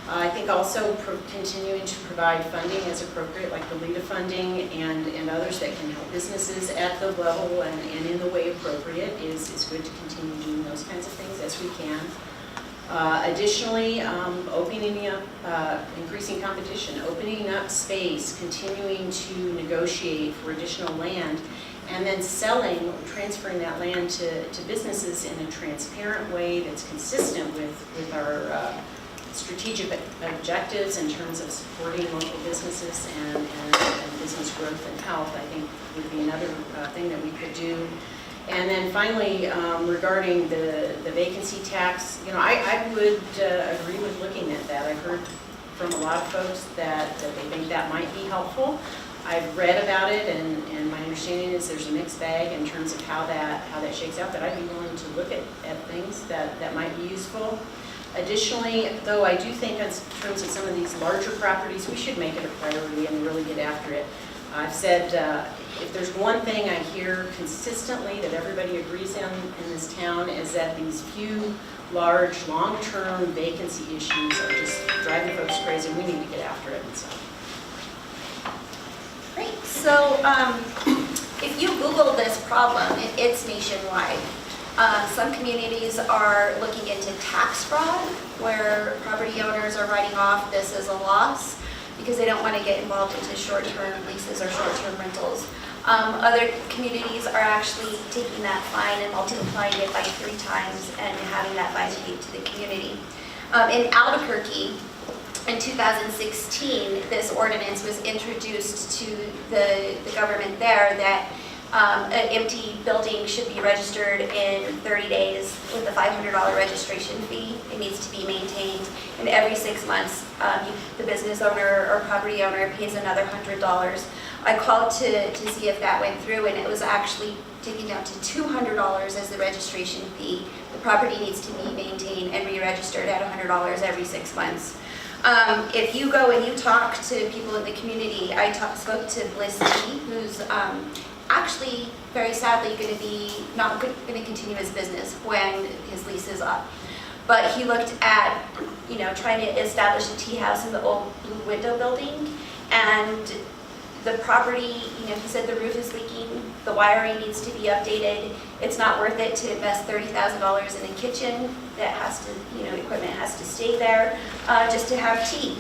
I think also continuing to provide funding as appropriate, like the LEDA funding and others that can help businesses at the level and in the way appropriate is good to continue doing those kinds of things as we can. Additionally, opening up, increasing competition, opening up space, continuing to negotiate for additional land, and then selling or transferring that land to businesses in a transparent way that's consistent with our strategic objectives in terms of supporting local businesses and business growth and health, I think would be another thing that we could do. And then finally, regarding the vacancy tax, I would agree with looking at that. I've heard from a lot of folks that they think that might be helpful. I've read about it, and my understanding is there's a mixed bag in terms of how that shakes out, but I'd be willing to look at things that might be useful. Additionally, though, I do think in terms of some of these larger properties, we should make it a priority and really get after it. I've said if there's one thing I hear consistently that everybody agrees in this town is that these few large, long-term vacancy issues are just driving folks crazy, and we need to get after it. So. Great. So if you Google this problem, it's nationwide. Some communities are looking into tax fraud, where property owners are writing off this as a loss because they don't want to get involved into short-term leases or short-term rentals. Other communities are actually taking that fine and multiplying it by 3 times and having that fine paid to the community. In Albuquerque, in 2016, this ordinance was introduced to the government there that an empty building should be registered in 30 days with a $500 registration fee. It needs to be maintained, and every 6 months, the business owner or property owner pays another $100. I called to see if that went through, and it was actually taken down to $200 as the registration fee. The property needs to be maintained and re-registered at $100 every 6 months. If you go and you talk to people in the community, I spoke to Bliss Lee, who's actually, very sadly, not going to continue his business when his lease is up. But he looked at, trying to establish a tea house in the old Blue Window building, and the property, he said the roof is leaking, the wiring needs to be updated. It's not worth it to invest $30,000 in a kitchen that has to, equipment has to stay there just to have tea.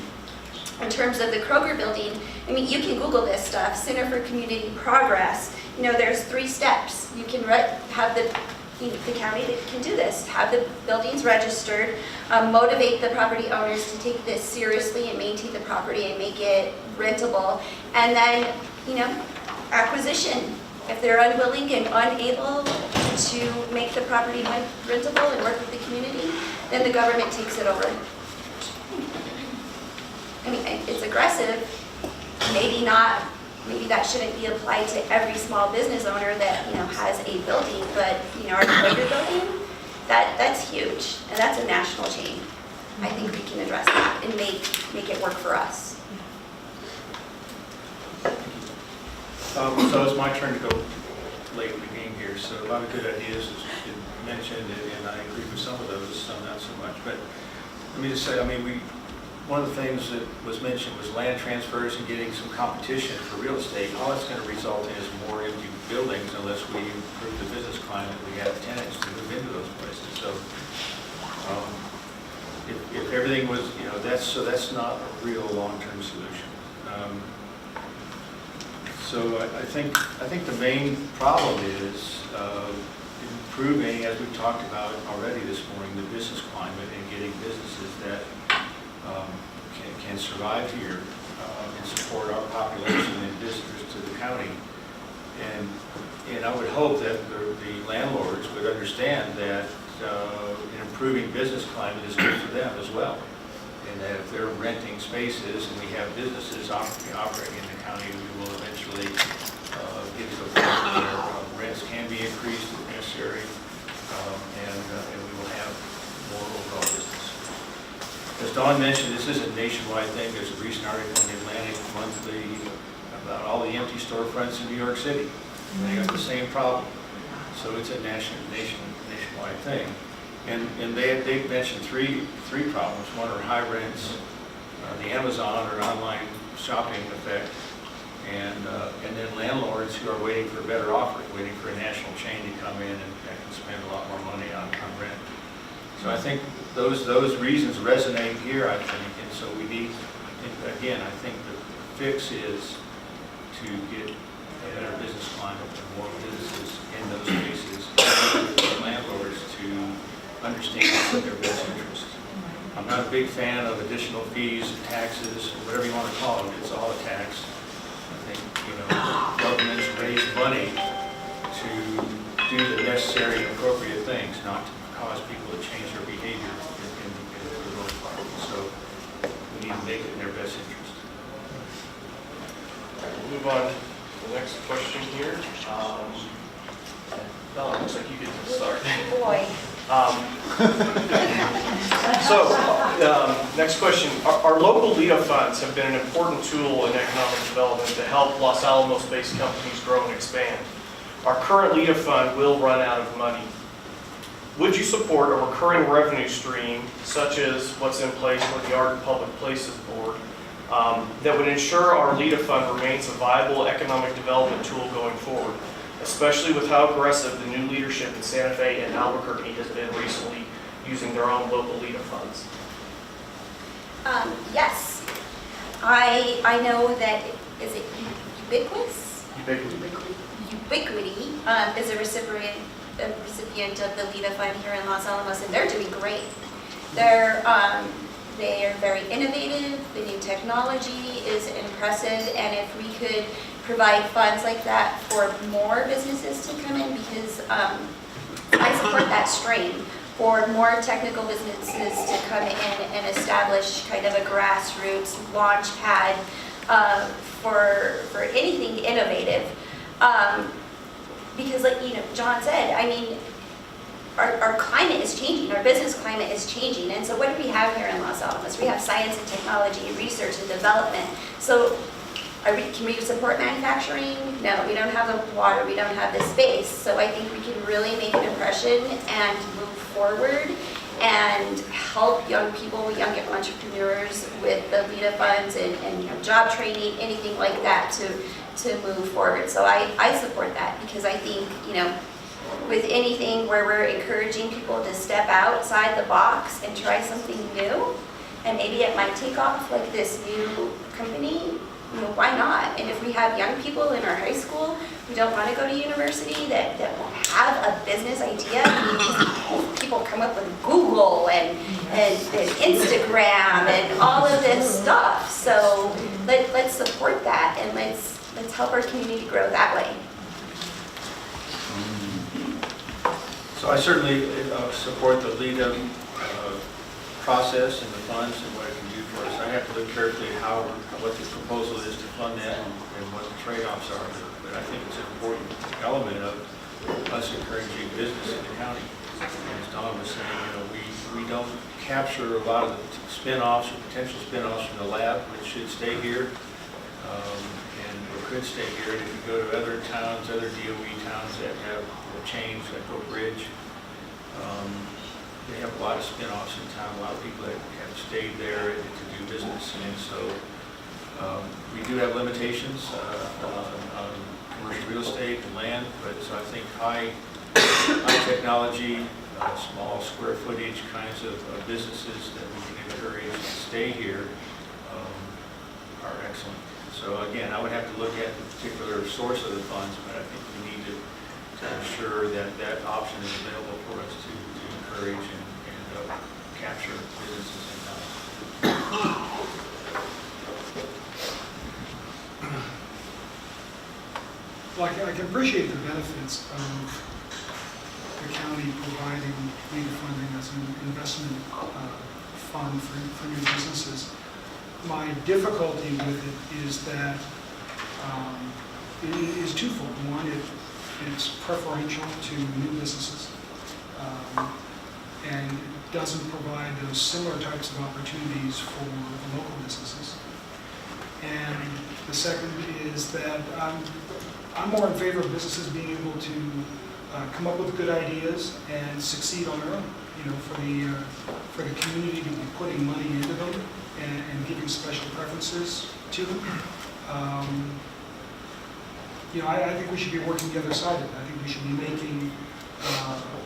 In terms of the Kroger building, you can Google this stuff, Center for Community Progress. There's 3 steps. You can have the county that can do this, have the buildings registered, motivate the property owners to take this seriously and maintain the property and make it rentable, and then, acquisition. If they're unwilling and unable to make the property rentable and work with the community, then the government takes it over. It's aggressive, maybe not. Maybe that shouldn't be applied to every small business owner that has a building, but our Kroger building, that's huge, and that's a national chain. I think we can address that and make it work for us. So it's my turn to go late in the game here, so a lot of good ideas has been mentioned, and I agree with some of those, some not so much. But let me just say, one of the things that was mentioned was land transfers and getting some competition for real estate. All it's going to result in is more empty buildings unless we improve the business climate. We have tenants to move into those places. So everything was, that's not a real long-term solution. So I think the main problem is improving, as we've talked about already this morning, the business climate and getting businesses that can survive here and support our population and visitors to the county. And I would hope that the landlords would understand that an improving business climate is good for them as well. And that if they're renting spaces and we have businesses operating in the county, we will eventually get to a point where rents can be increased if necessary, and we will have more overall business. As Dawn mentioned, this is a nationwide thing. There's a recent article in the Atlantic Monthly about all the empty storefronts in New York City. And they got the same problem. So it's a nationwide thing. And they've mentioned three problems. One are high rents, the Amazon or online shopping effect, and then landlords who are waiting for a better offer, waiting for a national chain to come in and can spend a lot more money on rent. So I think those reasons resonate here, I think, and so we need, again, I think the fix is to get a better business climate and more businesses in those spaces, and landlords to understand their best interest. I'm not a big fan of additional fees, taxes, whatever you want to call them. It's all a tax. I think, governments raise money to do the necessary and appropriate things, not to cause people to change their behavior for the most part. So we need to make it in their best interest. All right, we'll move on to the next question here. Bella, looks like you get to start. Boy. Next question. Our local LEDA funds have been an important tool in economic development to help Los Alamos-based companies grow and expand. Our current LEDA fund will run out of money. Would you support a recurring revenue stream, such as what's in place with the Art and Public Places Board, that would ensure our LEDA fund remains a viable economic development tool going forward, especially with how aggressive the new leadership in Santa Fe and Albuquerque has been recently using their own local LEDA funds? Yes. I know that, is it ubiquitous? Ubiquity is a recipient of the LEDA fund here in Los Alamos, and they're doing great. They are very innovative. The new technology is impressive, and if we could provide funds like that for more businesses to come in, because I support that strain for more technical businesses to come in and establish kind of a grassroots launch pad for anything innovative. Because like John said, I mean, our climate is changing, our business climate is changing, and so what do we have here in Los Alamos? We have science and technology, research and development. So can we support manufacturing? No, we don't have the water, we don't have the space. So I think we can really make an impression and move forward and help young people, young entrepreneurs with the LEDA funds and job training, anything like that to move forward. So I support that, because I think, with anything where we're encouraging people to step outside the box and try something new, and maybe it might take off like this new company, why not? And if we have young people in our high school who don't want to go to university that have a business idea, people come up with Google and Instagram and all of this stuff. So let's support that, and let's help our community grow that way. So I certainly support the LEDA process and the funds and what it can do for us. I have to look carefully at what the proposal is to fund that and what the trade-offs are. But I think it's an important element of us encouraging business in the county. And as Don was saying, we don't capture a lot of the spin-offs or potential spin-offs from the lab, which should stay here. Or could stay here. And if you go to other towns, other DOE towns that have chains like Oak Ridge, they have a lot of spin-offs in town, a lot of people that have stayed there to do business. And so we do have limitations on commercial real estate and land, but so I think high technology, small square footage kinds of businesses that we can encourage to stay here are excellent. So again, I would have to look at the particular source of the funds, but I think we need to ensure that that option is available for us to encourage and capture businesses in town. Well, I can appreciate the benefits of the county providing LEADER funding as an investment fund for new businesses. My difficulty with it is that it is twofold. One, it's preferential to new businesses and doesn't provide those similar types of opportunities for the local businesses. And the second is that I'm more in favor of businesses being able to come up with good ideas and succeed on their own. You know, for the community to be putting money into them and giving special preferences to them. You know, I think we should be working the other side of it. I think we should be making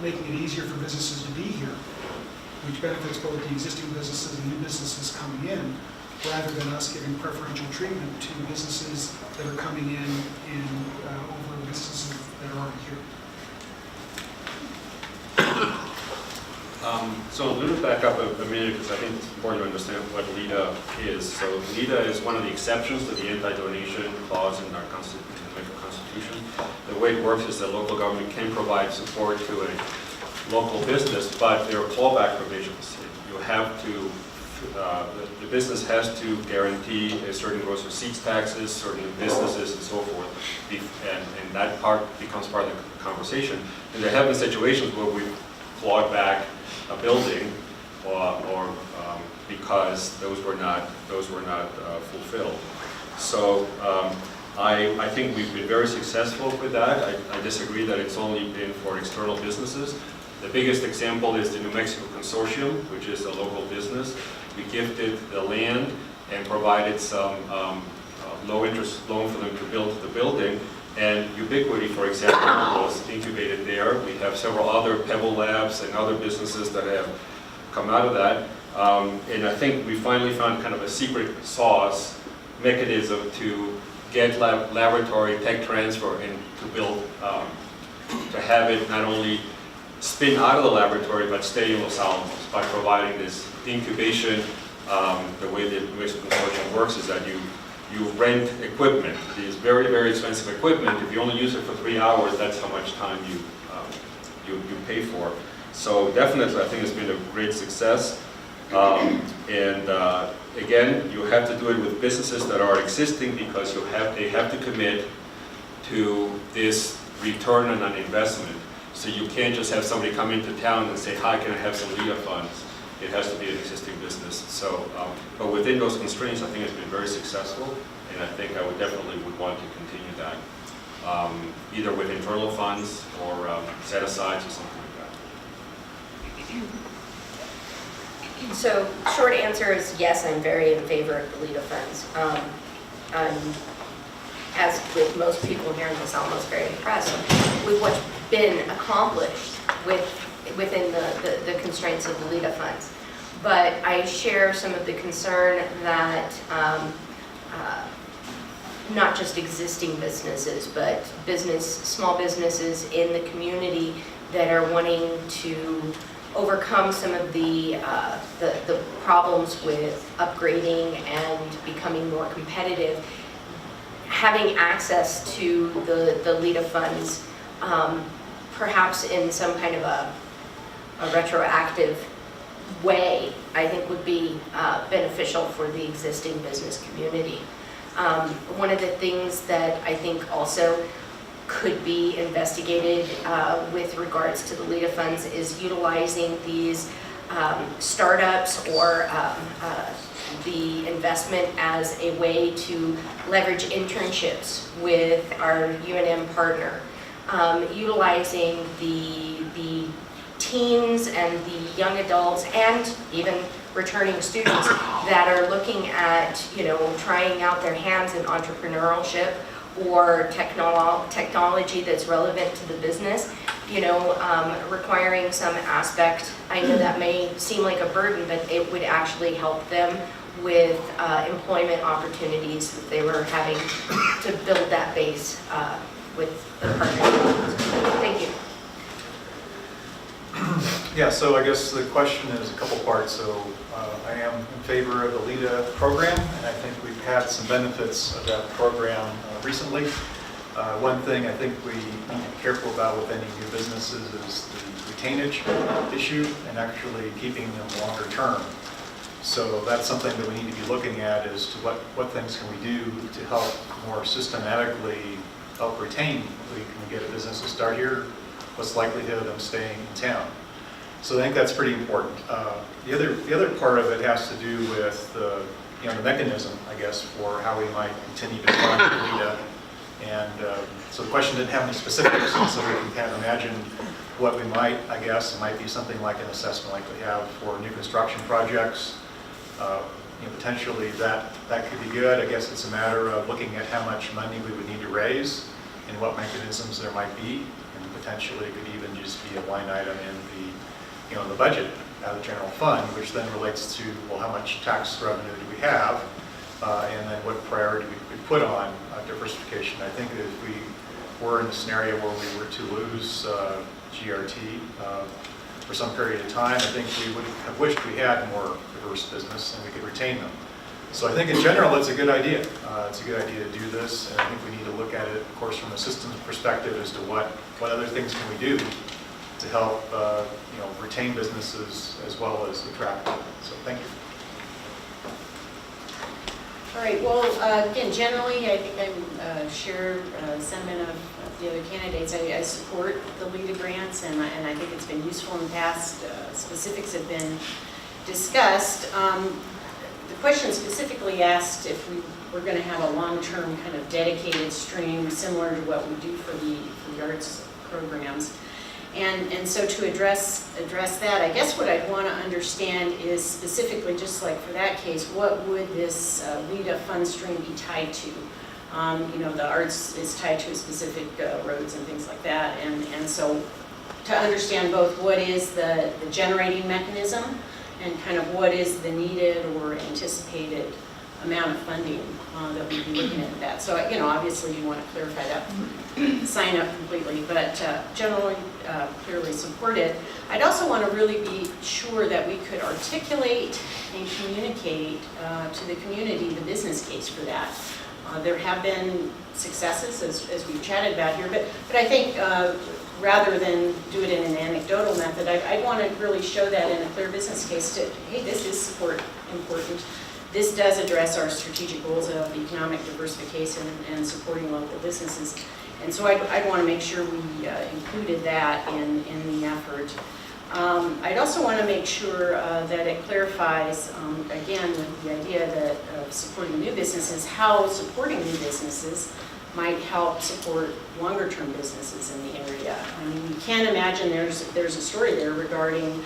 it easier for businesses to be here, which benefits both the existing businesses and new businesses coming in, rather than us giving preferential treatment to businesses that are coming in over businesses that are already here. So let me back up a minute because I think it's important to understand what LEADA is. So LEADA is one of the exceptions to the anti-donation clause in our Constitution. The way it works is that local government can provide support to a local business, but there are clawback provisions. You have to, the business has to guarantee a certain gross receipts taxes, certain businesses, and so forth. And that part becomes part of the conversation. And there have been situations where we've clawed back a building, or because those were not fulfilled. So I think we've been very successful with that. I disagree that it's only been for external businesses. The biggest example is the New Mexico Consortium, which is a local business. We gifted the land and provided some low-interest loan for them to build the building. And Ubiquity, for example, was incubated there. We have several other Pebble Labs and other businesses that have come out of that. And I think we finally found kind of a secret sauce mechanism to get laboratory tech transfer and to build, to have it not only spin out of the laboratory, but stay in Los Alamos by providing this incubation. The way the New Mexico Consortium works is that you rent equipment. It is very, very expensive equipment. If you only use it for 3 hours, that's how much time you pay for. So definitely, I think it's been a great success. Again, you have to do it with businesses that are existing because they have to commit to this return on an investment. So you can't just have somebody come into town and say, "Hi, can I have some LEADA funds?" It has to be an existing business. So, but within those constraints, I think it's been very successful, and I think I would definitely want to continue that, either with internal funds or set-asides or something like that. So, short answer is yes, I'm very in favor of the LEADA funds. As with most people here in Los Alamos, very impressed with what's been accomplished within the constraints of the LEADA funds. But I share some of the concern that not just existing businesses, but small businesses in the community that are wanting to overcome some of the problems with upgrading and becoming more competitive, having access to the LEADA funds, perhaps in some kind of a retroactive way, I think would be beneficial for the existing business community. One of the things that I think also could be investigated with regards to the LEADA funds is utilizing these startups or the investment as a way to leverage internships with our UNM partner, utilizing the teens and the young adults and even returning students that are looking at, trying out their hands in entrepreneurship or technology that's relevant to the business, requiring some aspect. I know that may seem like a burden, but it would actually help them with employment opportunities if they were having to build that base with the partnership. Thank you. Yeah, so I guess the question is a couple parts. So I am in favor of the LEDA program, and I think we've had some benefits of that program recently. One thing I think we need to be careful about with any new businesses is the retainage issue and actually keeping them longer term. So that's something that we need to be looking at as to what things can we do to help more systematically help retain. We can get a business to start here, what's the likelihood of them staying in town? So I think that's pretty important. The other part of it has to do with the mechanism, I guess, for how we might continue to fund LEDA. And so the question didn't have any specifics, so we can kind of imagine what we might, I guess, it might be something like an assessment like we have for new construction projects. Potentially that could be good. I guess it's a matter of looking at how much money we would need to raise and what mechanisms there might be. And potentially it could even just be a line item in the budget out of the general fund, which then relates to, well, how much tax revenue do we have? And then what priority we could put on diversification. I think if we were in a scenario where we were to lose GRT for some period of time, I think we would have wished we had more diverse business and we could retain them. So I think in general it's a good idea. It's a good idea to do this, and I think we need to look at it, of course, from a systems perspective as to what other things can we do to help retain businesses as well as attract them. So thank you. All right, well, again, generally, I think I share the sentiment of the other candidates. I support the LEDA grants, and I think it's been useful in the past. Specifics have been discussed. The question specifically asked if we were going to have a long-term kind of dedicated stream similar to what we do for the arts programs. And so to address that, I guess what I'd want to understand is specifically, just like for that case, what would this LEDA fund stream be tied to? The arts is tied to specific roads and things like that. And so to understand both what is the generating mechanism and kind of what is the needed or anticipated amount of funding that we'd be looking at that. So, obviously you want to clarify that sign up completely, but generally clearly support it. I'd also want to really be sure that we could articulate and communicate to the community the business case for that. There have been successes, as we've chatted about here, but I think rather than do it in an anecdotal method, I'd want to really show that in a clear business case to, hey, this is support important. This does address our strategic goals of economic diversification and supporting local businesses. And so I'd want to make sure we included that in the effort. I'd also want to make sure that it clarifies, again, with the idea that of supporting new businesses, how supporting new businesses might help support longer-term businesses in the area. I mean, you can imagine there's a story there regarding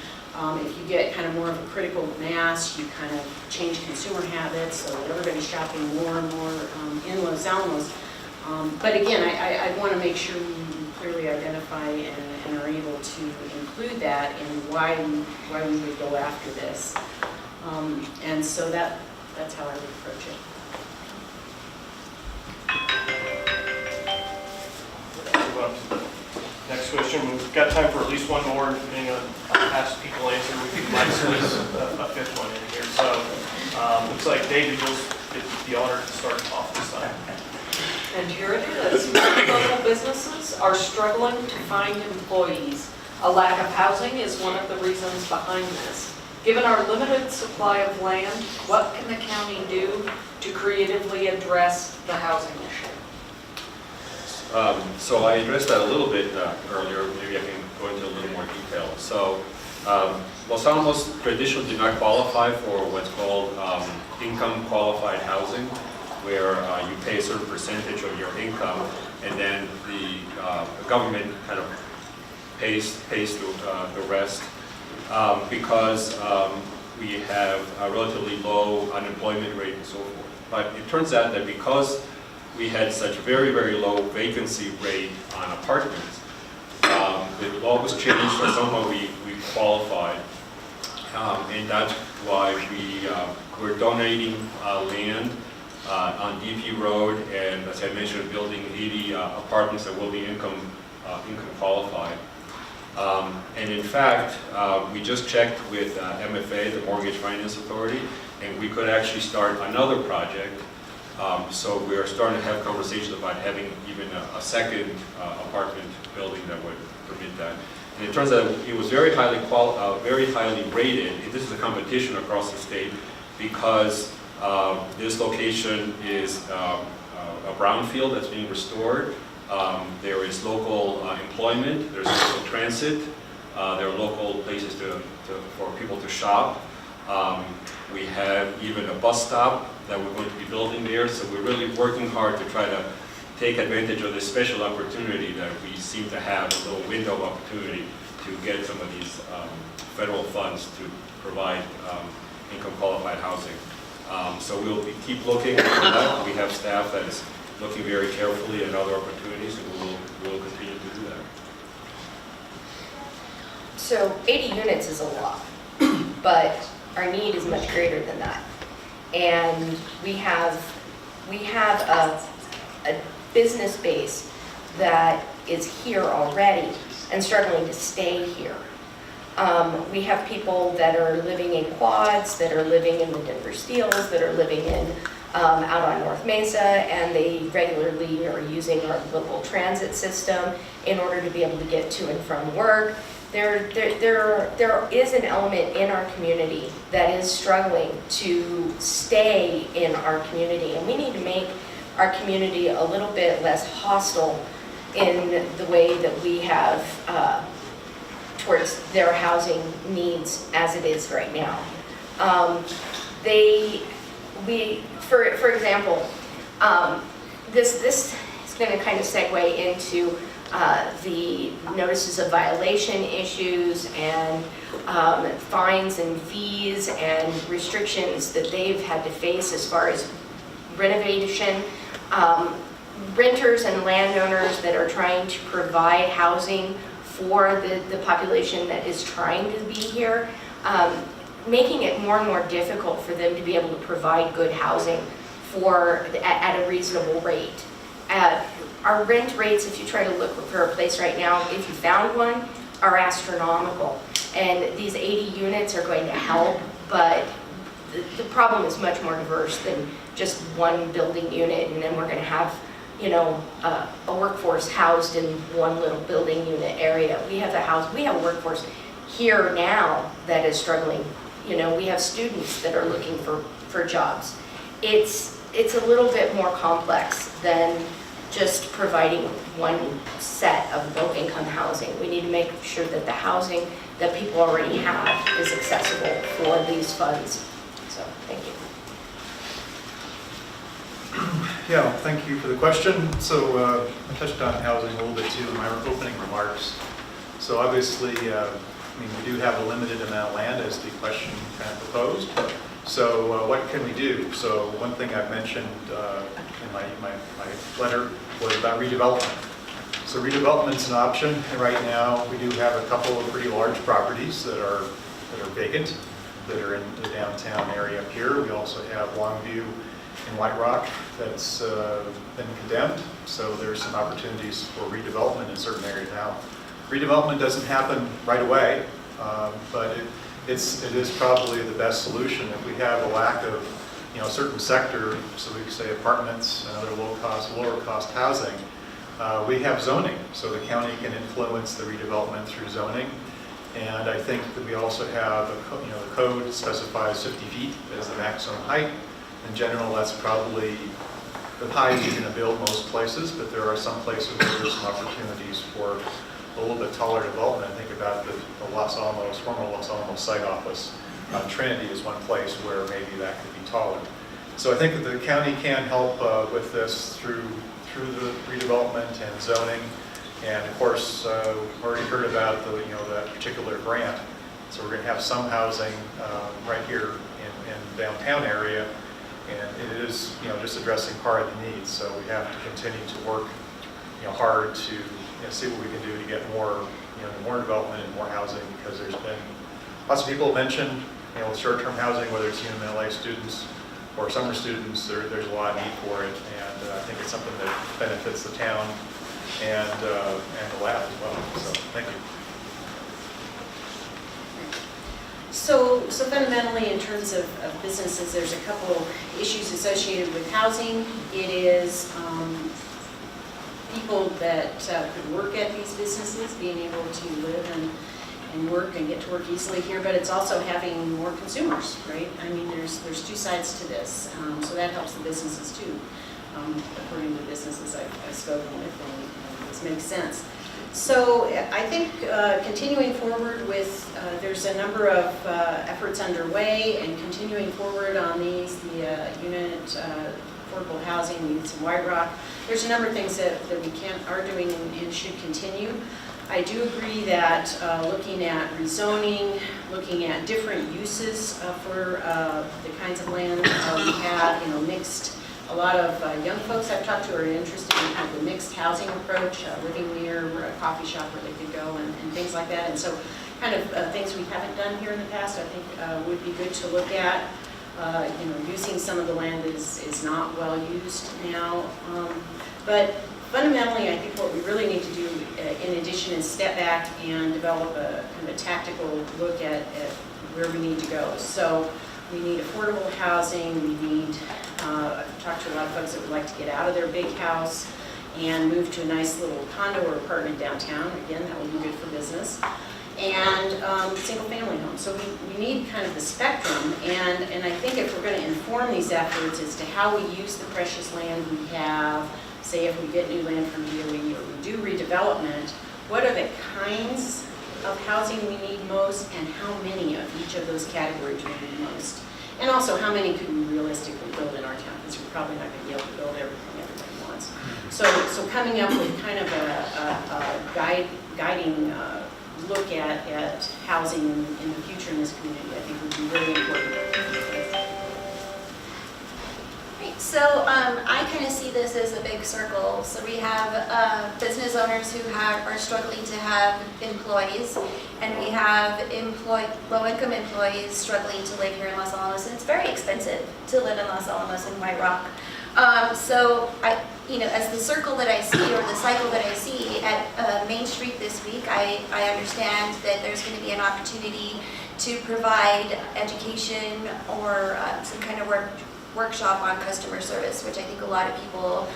if you get kind of more of a critical mass, you kind of change consumer habits, so that everybody's shopping more and more in Los Alamos. But again, I want to make sure we clearly identify and are able to include that in why we would go after this. And so that's how I would approach it. Move on to the next question. We've got time for at least one more, depending on how fast people answer. We might squeeze a fifth one in here. So looks like David will get the honor to start off this time. And here it is. Local businesses are struggling to find employees. A lack of housing is one of the reasons behind this. Given our limited supply of land, what can the county do to creatively address the housing issue? So I addressed that a little bit earlier. Maybe I can go into a little more detail. So Los Alamos traditionally do not qualify for what's called income qualified housing, where you pay a certain percentage of your income, and then the government kind of pays the rest because we have a relatively low unemployment rate and so forth. But it turns out that because we had such very, very low vacancy rate on apartments, the the law was changed, so somehow we qualified. And that's why we're donating land on DP Road, and as I mentioned, building 80 apartments that will be income qualified. And in fact, we just checked with MFA, the Mortgage Finance Authority, and we could actually start another project. So we are starting to have conversations about having even a second apartment building that would permit that. And it turns out it was very highly rated. This is a competition across the state because this location is a brownfield that's being restored. There is local employment, there's local transit, there are local places for people to shop. We have even a bus stop that we're going to be building there, so we're really working hard to try to take advantage of this special opportunity that we seem to have, a little window of opportunity to get some of these federal funds to provide income qualified housing. So we'll keep looking for that. We have staff that is looking very carefully at other opportunities, and we'll continue to do that. So 80 units is a lot, but our need is much greater than that. And we have a business base that is here already and struggling to stay here. We have people that are living in quads, that are living in the Denver Steels, that are living in out on North Mesa, and they regularly are using our local transit system in order to be able to get to and from work. There is an element in our community that is struggling to stay in our community, and we need to make our community a little bit less hostile in the way that we have towards their housing needs as it is right now. For example, this is going to kind of segue into the notices of violation issues and fines and fees and restrictions that they've had to face as far as renovation. Renters and landowners that are trying to provide housing for the population that is trying to be here, making it more and more difficult for them to be able to provide good housing at a reasonable rate. Our rent rates, if you try to look for a place right now, if you found one, are astronomical. And these 80 units are going to help, but the problem is much more diverse than just one building unit, and then we're going to have, you know, a workforce housed in one little building unit area. We have a workforce here now that is struggling. You know, we have students that are looking for jobs. It's a little bit more complex than just providing one set of low-income housing. We need to make sure that the housing that people already have is accessible for these funds. So, thank you. Yeah, thank you for the question. So I touched on housing a little bit too in my opening remarks. So obviously, we do have a limited amount of land as the question kind of proposed. So what can we do? So one thing I've mentioned in my letter was about redevelopment. So redevelopment is an option. And right now, we do have a couple of pretty large properties that are vacant, that are in the downtown area up here. We also have Longview in White Rock that's been condemned. So there's some opportunities for redevelopment in certain areas now. Redevelopment doesn't happen right away, but it is probably the best solution if we have a lack of, you know, a certain sector, so we could say apartments and other lower cost housing. We have zoning, so the county can influence the redevelopment through zoning. And I think that we also have, the code specifies 50 feet as the maximum height. In general, that's probably the height you're going to build most places, but there are some places where there's some opportunities for a little bit taller development. I think about the Los Alamos, former Los Alamos site office. Trinity is one place where maybe that could be taller. So I think that the county can help with this through the redevelopment and zoning. And of course, we've already heard about that particular grant. So we're going to have some housing right here in downtown area, and it is just addressing part of the needs. So we have to continue to work hard to see what we can do to get more more development and more housing, because there's been, lots of people have mentioned, short-term housing, whether it's UMLA students or summer students, there's a lot of need for it, and I think it's something that benefits the town and the lab as well, so thank you. So fundamentally, in terms of businesses, there's a couple issues associated with housing. It is people that could work at these businesses, being able to live and work and get to work easily here, but it's also having more consumers, right? I mean, there's two sides to this, so that helps the businesses too, according to businesses I've spoken with, and this makes sense. So I think continuing forward with, there's a number of efforts underway, and continuing forward on these, the unit affordable housing needs in White Rock. There's a number of things that we are doing and should continue. I do agree that looking at rezoning, looking at different uses for the kinds of land we have, mixed. A lot of young folks I've talked to are interested in kind of the mixed housing approach, living near a coffee shop where they could go and things like that. And so kind of things we haven't done here in the past, I think would be good to look at. Using some of the land is not well used now. But fundamentally, I think what we really need to do in addition is step back and develop a kind of a tactical look at where we need to go. So we need affordable housing, we need, I've talked to a lot of folks that would like to get out of their big house and move to a nice little condo or apartment downtown. Again, that would be good for business. And single family homes. So we need kind of the spectrum, and I think if we're going to inform these efforts as to how we use the precious land we have, say if we get new land from DOE or we do redevelopment, what are the kinds of housing we need most, and how many of each of those categories we need most. And also, how many could we realistically build in our town, because we're probably not going to be able to build everything everybody wants. So coming up with kind of a guiding look at housing in the future in this community, I think would be really important. Right, so I kind of see this as a big circle. So we have business owners who are struggling to have employees, and we have low-income employees struggling to live here in Los Alamos, and it's very expensive to live in Los Alamos and White Rock. So as the circle that I see, or the cycle that I see at Main Street this week, I understand that there's going to be an opportunity to provide education or some kind of workshop on customer service, which I think a lot of people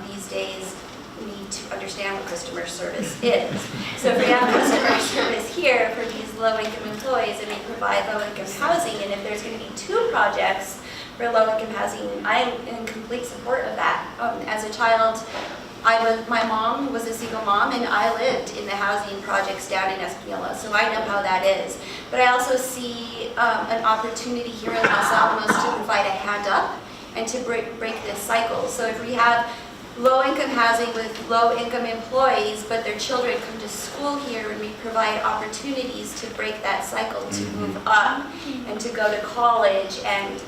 these days need to understand what customer service is. So if we have customer service here for these low-income employees, and we provide low-income housing, and if there's going to be 2 projects for low-income housing, I'm in complete support of that. As a child, my mom was a single mom, and I lived in the housing projects down in Espanola, so I know how that is. But I also see an opportunity here in Los Alamos to provide a hand up and to break this cycle. So if we have low-income housing with low-income employees, but their children come to school here, and we provide opportunities to break that cycle, to move up and to go to college, and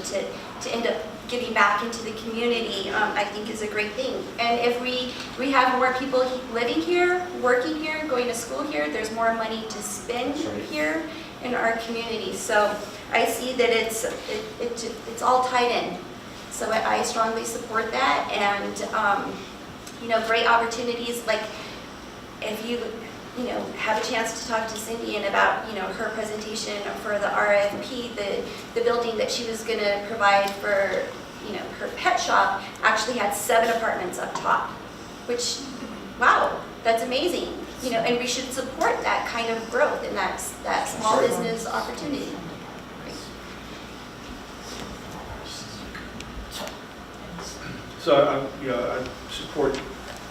to end up giving back into the community, I think is a great thing. And if we have more people living here, working here, going to school here, there's more money to spend here in our community. So I see that it's all tied in. So I strongly support that, and great opportunities, like if you have a chance to talk to Cindy and about her presentation for the RFP, the building that she was going to provide for her pet shop actually had 7 apartments up top, which, wow, that's amazing. And we should support that kind of growth and that small business opportunity. So I support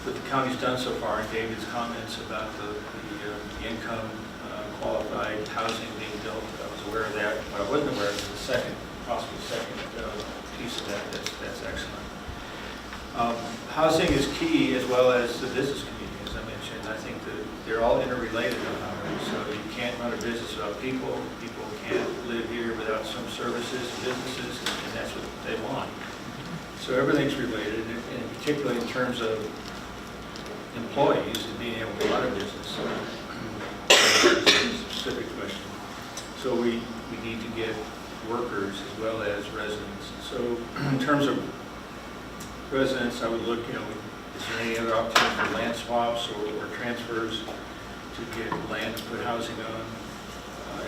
what the county's done so far, and David's comments about the income qualified housing being built. I was aware of that. What I wasn't aware of is the possible second piece of that. That's excellent. Housing is key, as well as the business community, as I mentioned. I think that they're all interrelated. So you can't run a business without people. People can't live here without some services and businesses, and that's what they want. So everything's related, and particularly in terms of employees and being able to run a business. That's a specific question. So we need to get workers as well as residents. So in terms of residents, I would look, is there any other opportunity for land swaps or transfers to get land to put housing on?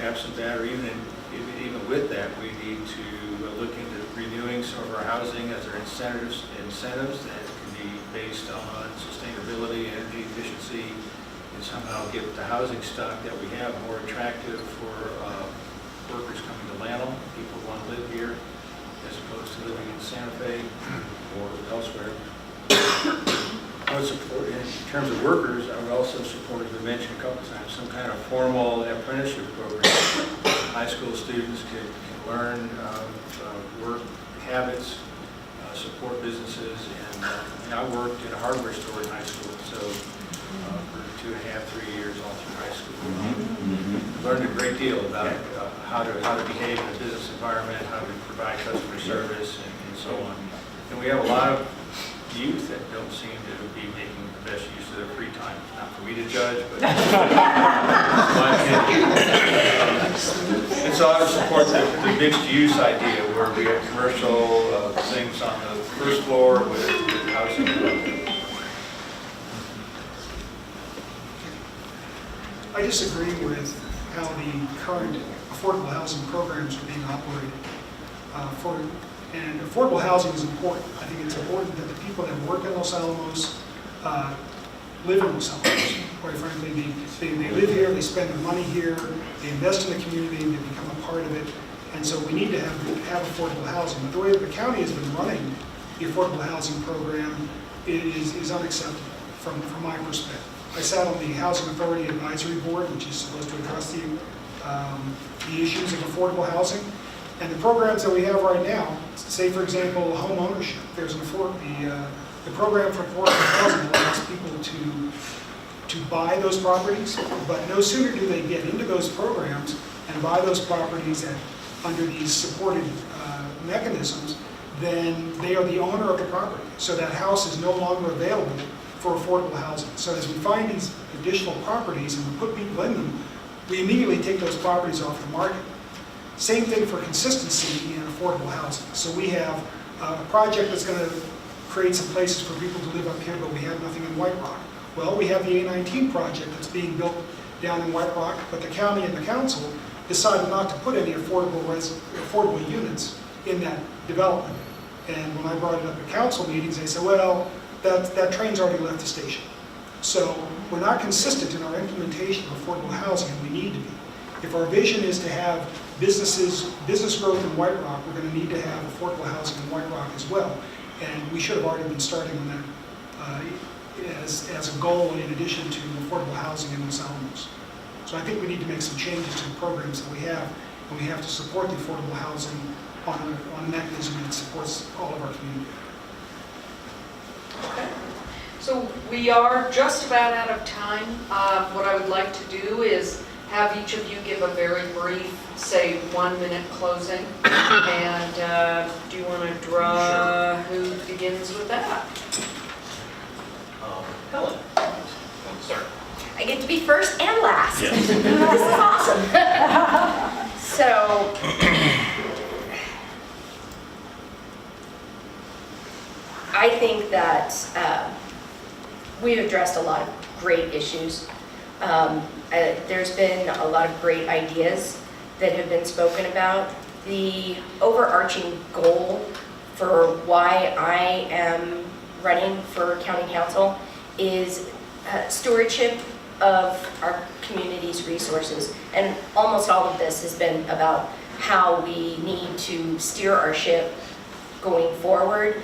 Absent that, or even with that, we need to look into renewing some of our housing as our incentives that can be based on sustainability, energy efficiency, and somehow get the housing stock that we have more attractive for workers coming to Lanham, people who want to live here, as opposed to living in Santa Fe or elsewhere. I would support, in terms of workers, I would also support, as we mentioned a couple times, some kind of formal apprenticeship program. High school students can learn work habits, support businesses, and I worked in a hardware store in high school, so for 2.5, 3 years all through high school. Learned a great deal about how to behave in a business environment, how to provide customer service, and so on. And we have a lot of youth that don't seem to be making the best use of their free time. Not for me to judge, but my opinion. And so I would support the mixed use idea where we have commercial things on the first floor with housing. I disagree with how the current affordable housing programs are being operated. And affordable housing is important. I think it's important that the people that work in Los Alamos live in Los Alamos. Quite frankly, they live here, they spend their money here, they invest in the community, they become a part of it. And so we need to have affordable housing. But the way that the county has been running the affordable housing program is unacceptable from my perspective. I sat on the Housing Authority Advisory Board, which is supposed to address the issues of affordable housing. And the programs that we have right now, say for example, home ownership, there's the program for affordable housing allows people to buy those properties, but no sooner do they get into those programs and buy those properties under these supported mechanisms, then they are the owner of the property. So that house is no longer available for affordable housing. So as we find these additional properties and we put people in them, we immediately take those properties off the market. Same thing for consistency in affordable housing. So we have a project that's going to create some places for people to live up here, but we have nothing in White Rock. Well, we have the A19 project that's being built down in White Rock, but the county and the council decided not to put any affordable units in that development. And when I brought it up at council meetings, they said, well, that train's already left the station. So we're not consistent in our implementation of affordable housing, and we need to be. If our vision is to have business growth in White Rock, we're going to need to have affordable housing in White Rock as well. And we should have already been starting on that as a goal in addition to affordable housing in Los Alamos. So I think we need to make some changes to the programs that we have, and we have to support the affordable housing on a mechanism that supports all of our community. Okay. So we are just about out of time. What I would like to do is have each of you give a very brief, say, 1-minute closing. And do you want to draw who begins with that? Helen, start. I get to be first and last. Yes. This is awesome. So, I think that we've addressed a lot of great issues. There's been a lot of great ideas that have been spoken about. The overarching goal for why I am running for county council is stewardship of our community's resources. And almost all of this has been about how we need to steer our ship going forward.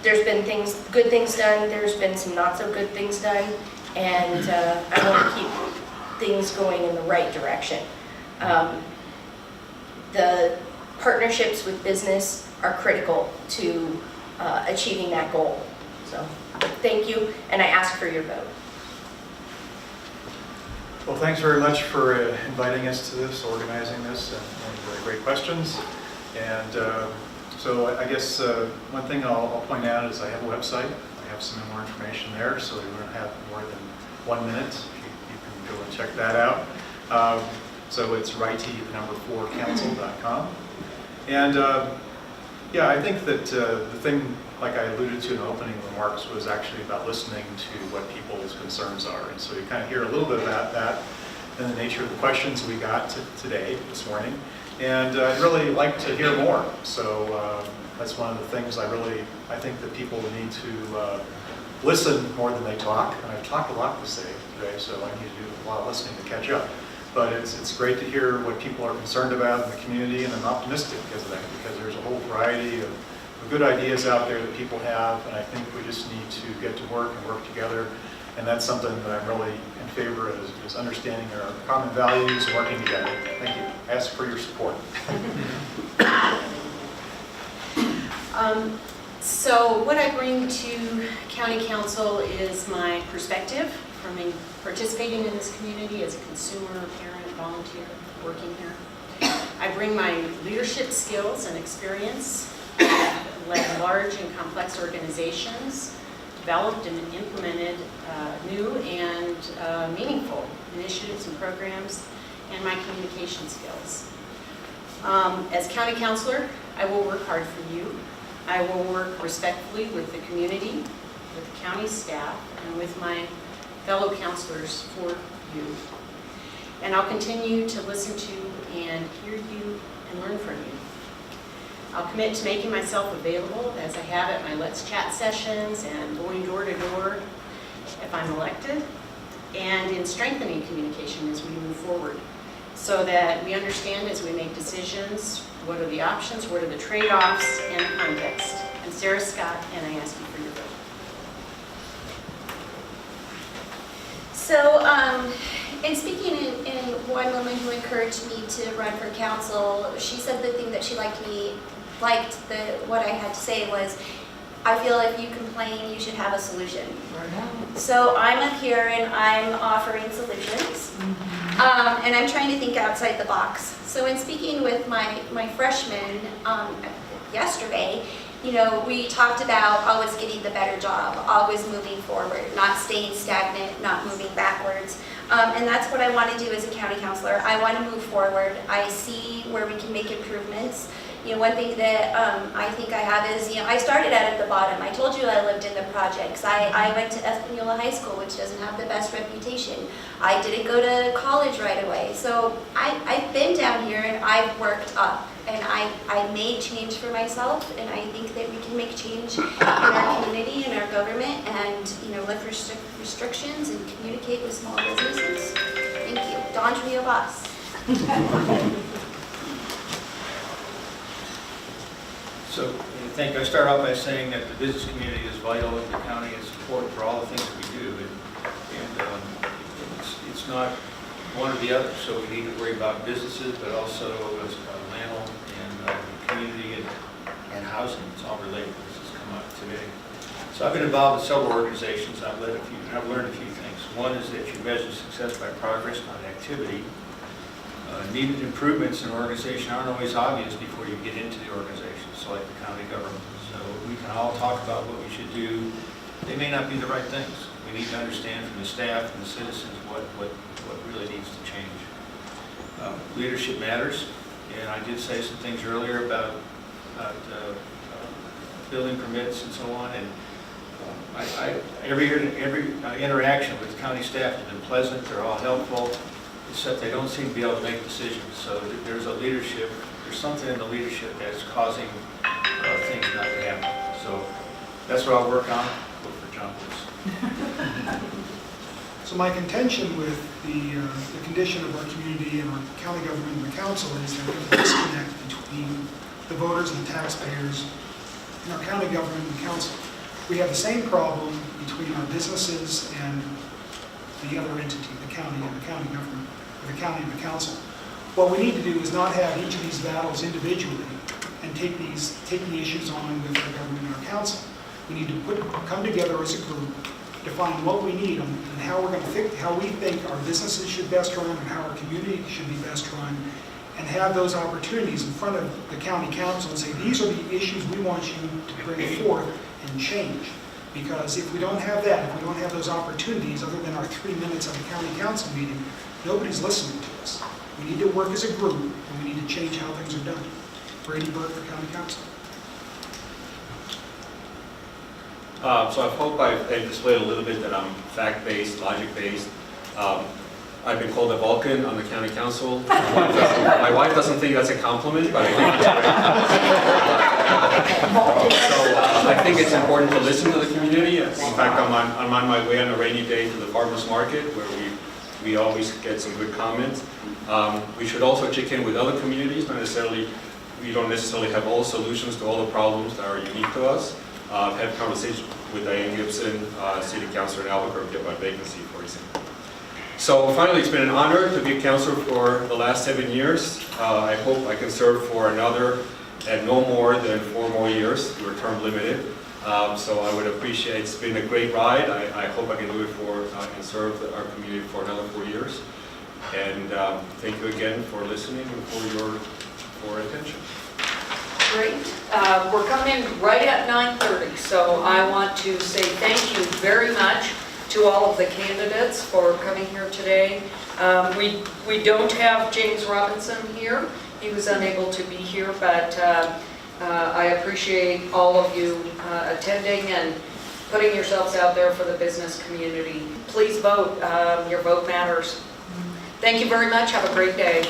There's been good things done, there's been some not so good things done, and I want to keep things going in the right direction. The partnerships with business are critical to achieving that goal. So thank you, and I ask for your vote. Well, thanks very much for inviting us to this, organizing this, and great questions. And so I guess one thing I'll point out is I have a website. I have some more information there, so we don't have more than 1 minute. You can go and check that out. So it's RITE4council.com. And yeah, I think that the thing, like I alluded to in the opening remarks, was actually about listening to what people's concerns are. And so you kind of hear a little bit about that and the nature of the questions we got today, this morning. And I'd really like to hear more. So that's one of the things I think that people need to listen more than they talk. And I've talked a lot today, so I need to do a lot of listening to catch up. But it's great to hear what people are concerned about in the community, and I'm optimistic because of that, because there's a whole variety of good ideas out there that people have, and I think we just need to get to work and work together. And that's something that I'm really in favor of, is understanding our common values and working together. Thank you. I ask for your support. So what I bring to County Council is my perspective from participating in this community as a consumer, parent, volunteer, working here. I bring my leadership skills and experience. I've led large and complex organizations, developed and implemented new and meaningful initiatives and programs, and my communication skills. As county councilor, I will work hard for you. I will work respectfully with the community, with the county staff, and with my fellow councilors for you. And I'll continue to listen to and hear you and learn from you. I'll commit to making myself available as I have at my Let's Chat sessions and going door to door if I'm elected, and in strengthening communication as we move forward, so that we understand as we make decisions what are the options, what are the trade-offs, and the context. I'm Sarah Scott, and I ask you for your vote. So, in speaking in one woman who encouraged me to run for council, she said the thing that she liked what I had to say was, I feel if you complain, you should have a solution. So I'm up here and I'm offering solutions, and I'm trying to think outside the box. So in speaking with my freshmen yesterday, you know, we talked about always getting the better job, always moving forward, not staying stagnant, not moving backwards. And that's what I want to do as a county councilor. I want to move forward. I see where we can make improvements. You know, one thing that I think I have is, you know, I started out at the bottom. I told you I lived in the projects. I went to Espanola High School, which doesn't have the best reputation. I didn't go to college right away. So I've been down here and I've worked up. And I made change for myself, and I think that we can make change in our community and our government, and, you know, lift restrictions and communicate with small businesses. Thank you. Dawn Trujillo Boss. So I start off by saying that the business community is vital in the county. It's important for all the things that we do, and it's not one or the other. So we need to worry about businesses, but also landlord and community and housing. It's all related. This has come up today. So I've been involved in several organizations. I've learned a few things. One is that you measure success by progress, not activity. Needed improvements in an organization aren't always obvious before you get into the organization, so like the county government. So we can all talk about what we should do. They may not be the right things. We need to understand from the staff and the citizens what really needs to change. Leadership matters, and I did say some things earlier about building permits and so on. And every interaction with county staff has been pleasant. They're all helpful, except they don't seem to be able to make decisions. So there's something in the leadership that's causing things not to happen. So that's what I'll work on. Vote for John, please. So my contention with the condition of our community and our county government and the council is that there's a disconnect between the voters and the taxpayers in our county government and council. We have the same problem between our businesses and the other entity, the county and the county government, or the county and the council. What we need to do is not have each of these battles individually and take the issues on with our government and our council. We need to come together as a group, define what we need and how we're going to think, how we think our businesses should best run and how our community should be best run, and have those opportunities in front of the county council and say, these are the issues we want you to bring forth and change. Because if we don't have that, if we don't have those opportunities, other than our 3 minutes of a county council meeting, nobody's listening to us. We need to work as a group, and we need to change how things are done. Brady Burke for county council. So I hope I've displayed a little bit that I'm fact-based, logic-based. I've been called a Vulcan on the county council. My wife doesn't think that's a compliment, but I think it's great. So I think it's important to listen to the community. In fact, I'm on my way on a rainy day to the farmer's market where we always get some good comments. We should also check in with other communities, we don't necessarily have all solutions to all the problems that are unique to us. I've had conversations with Diane Gibson, City Councilor in Albuquerque about vacancy, for example. So finally, it's been an honor to be a councilor for the last 7 years. I hope I can serve for another and no more than 4 more years. We're term limited. So I would appreciate, it's been a great ride. I hope I can do it and serve our community for another 4 years. And thank you again for listening and for attention. Great. We're coming in right at 9:30, so I want to say thank you very much to all of the candidates for coming here today. We don't have James Robinson here. He was unable to be here, but I appreciate all of you attending and putting yourselves out there for the business community. Please vote. Your vote matters. Thank you very much. Have a great day.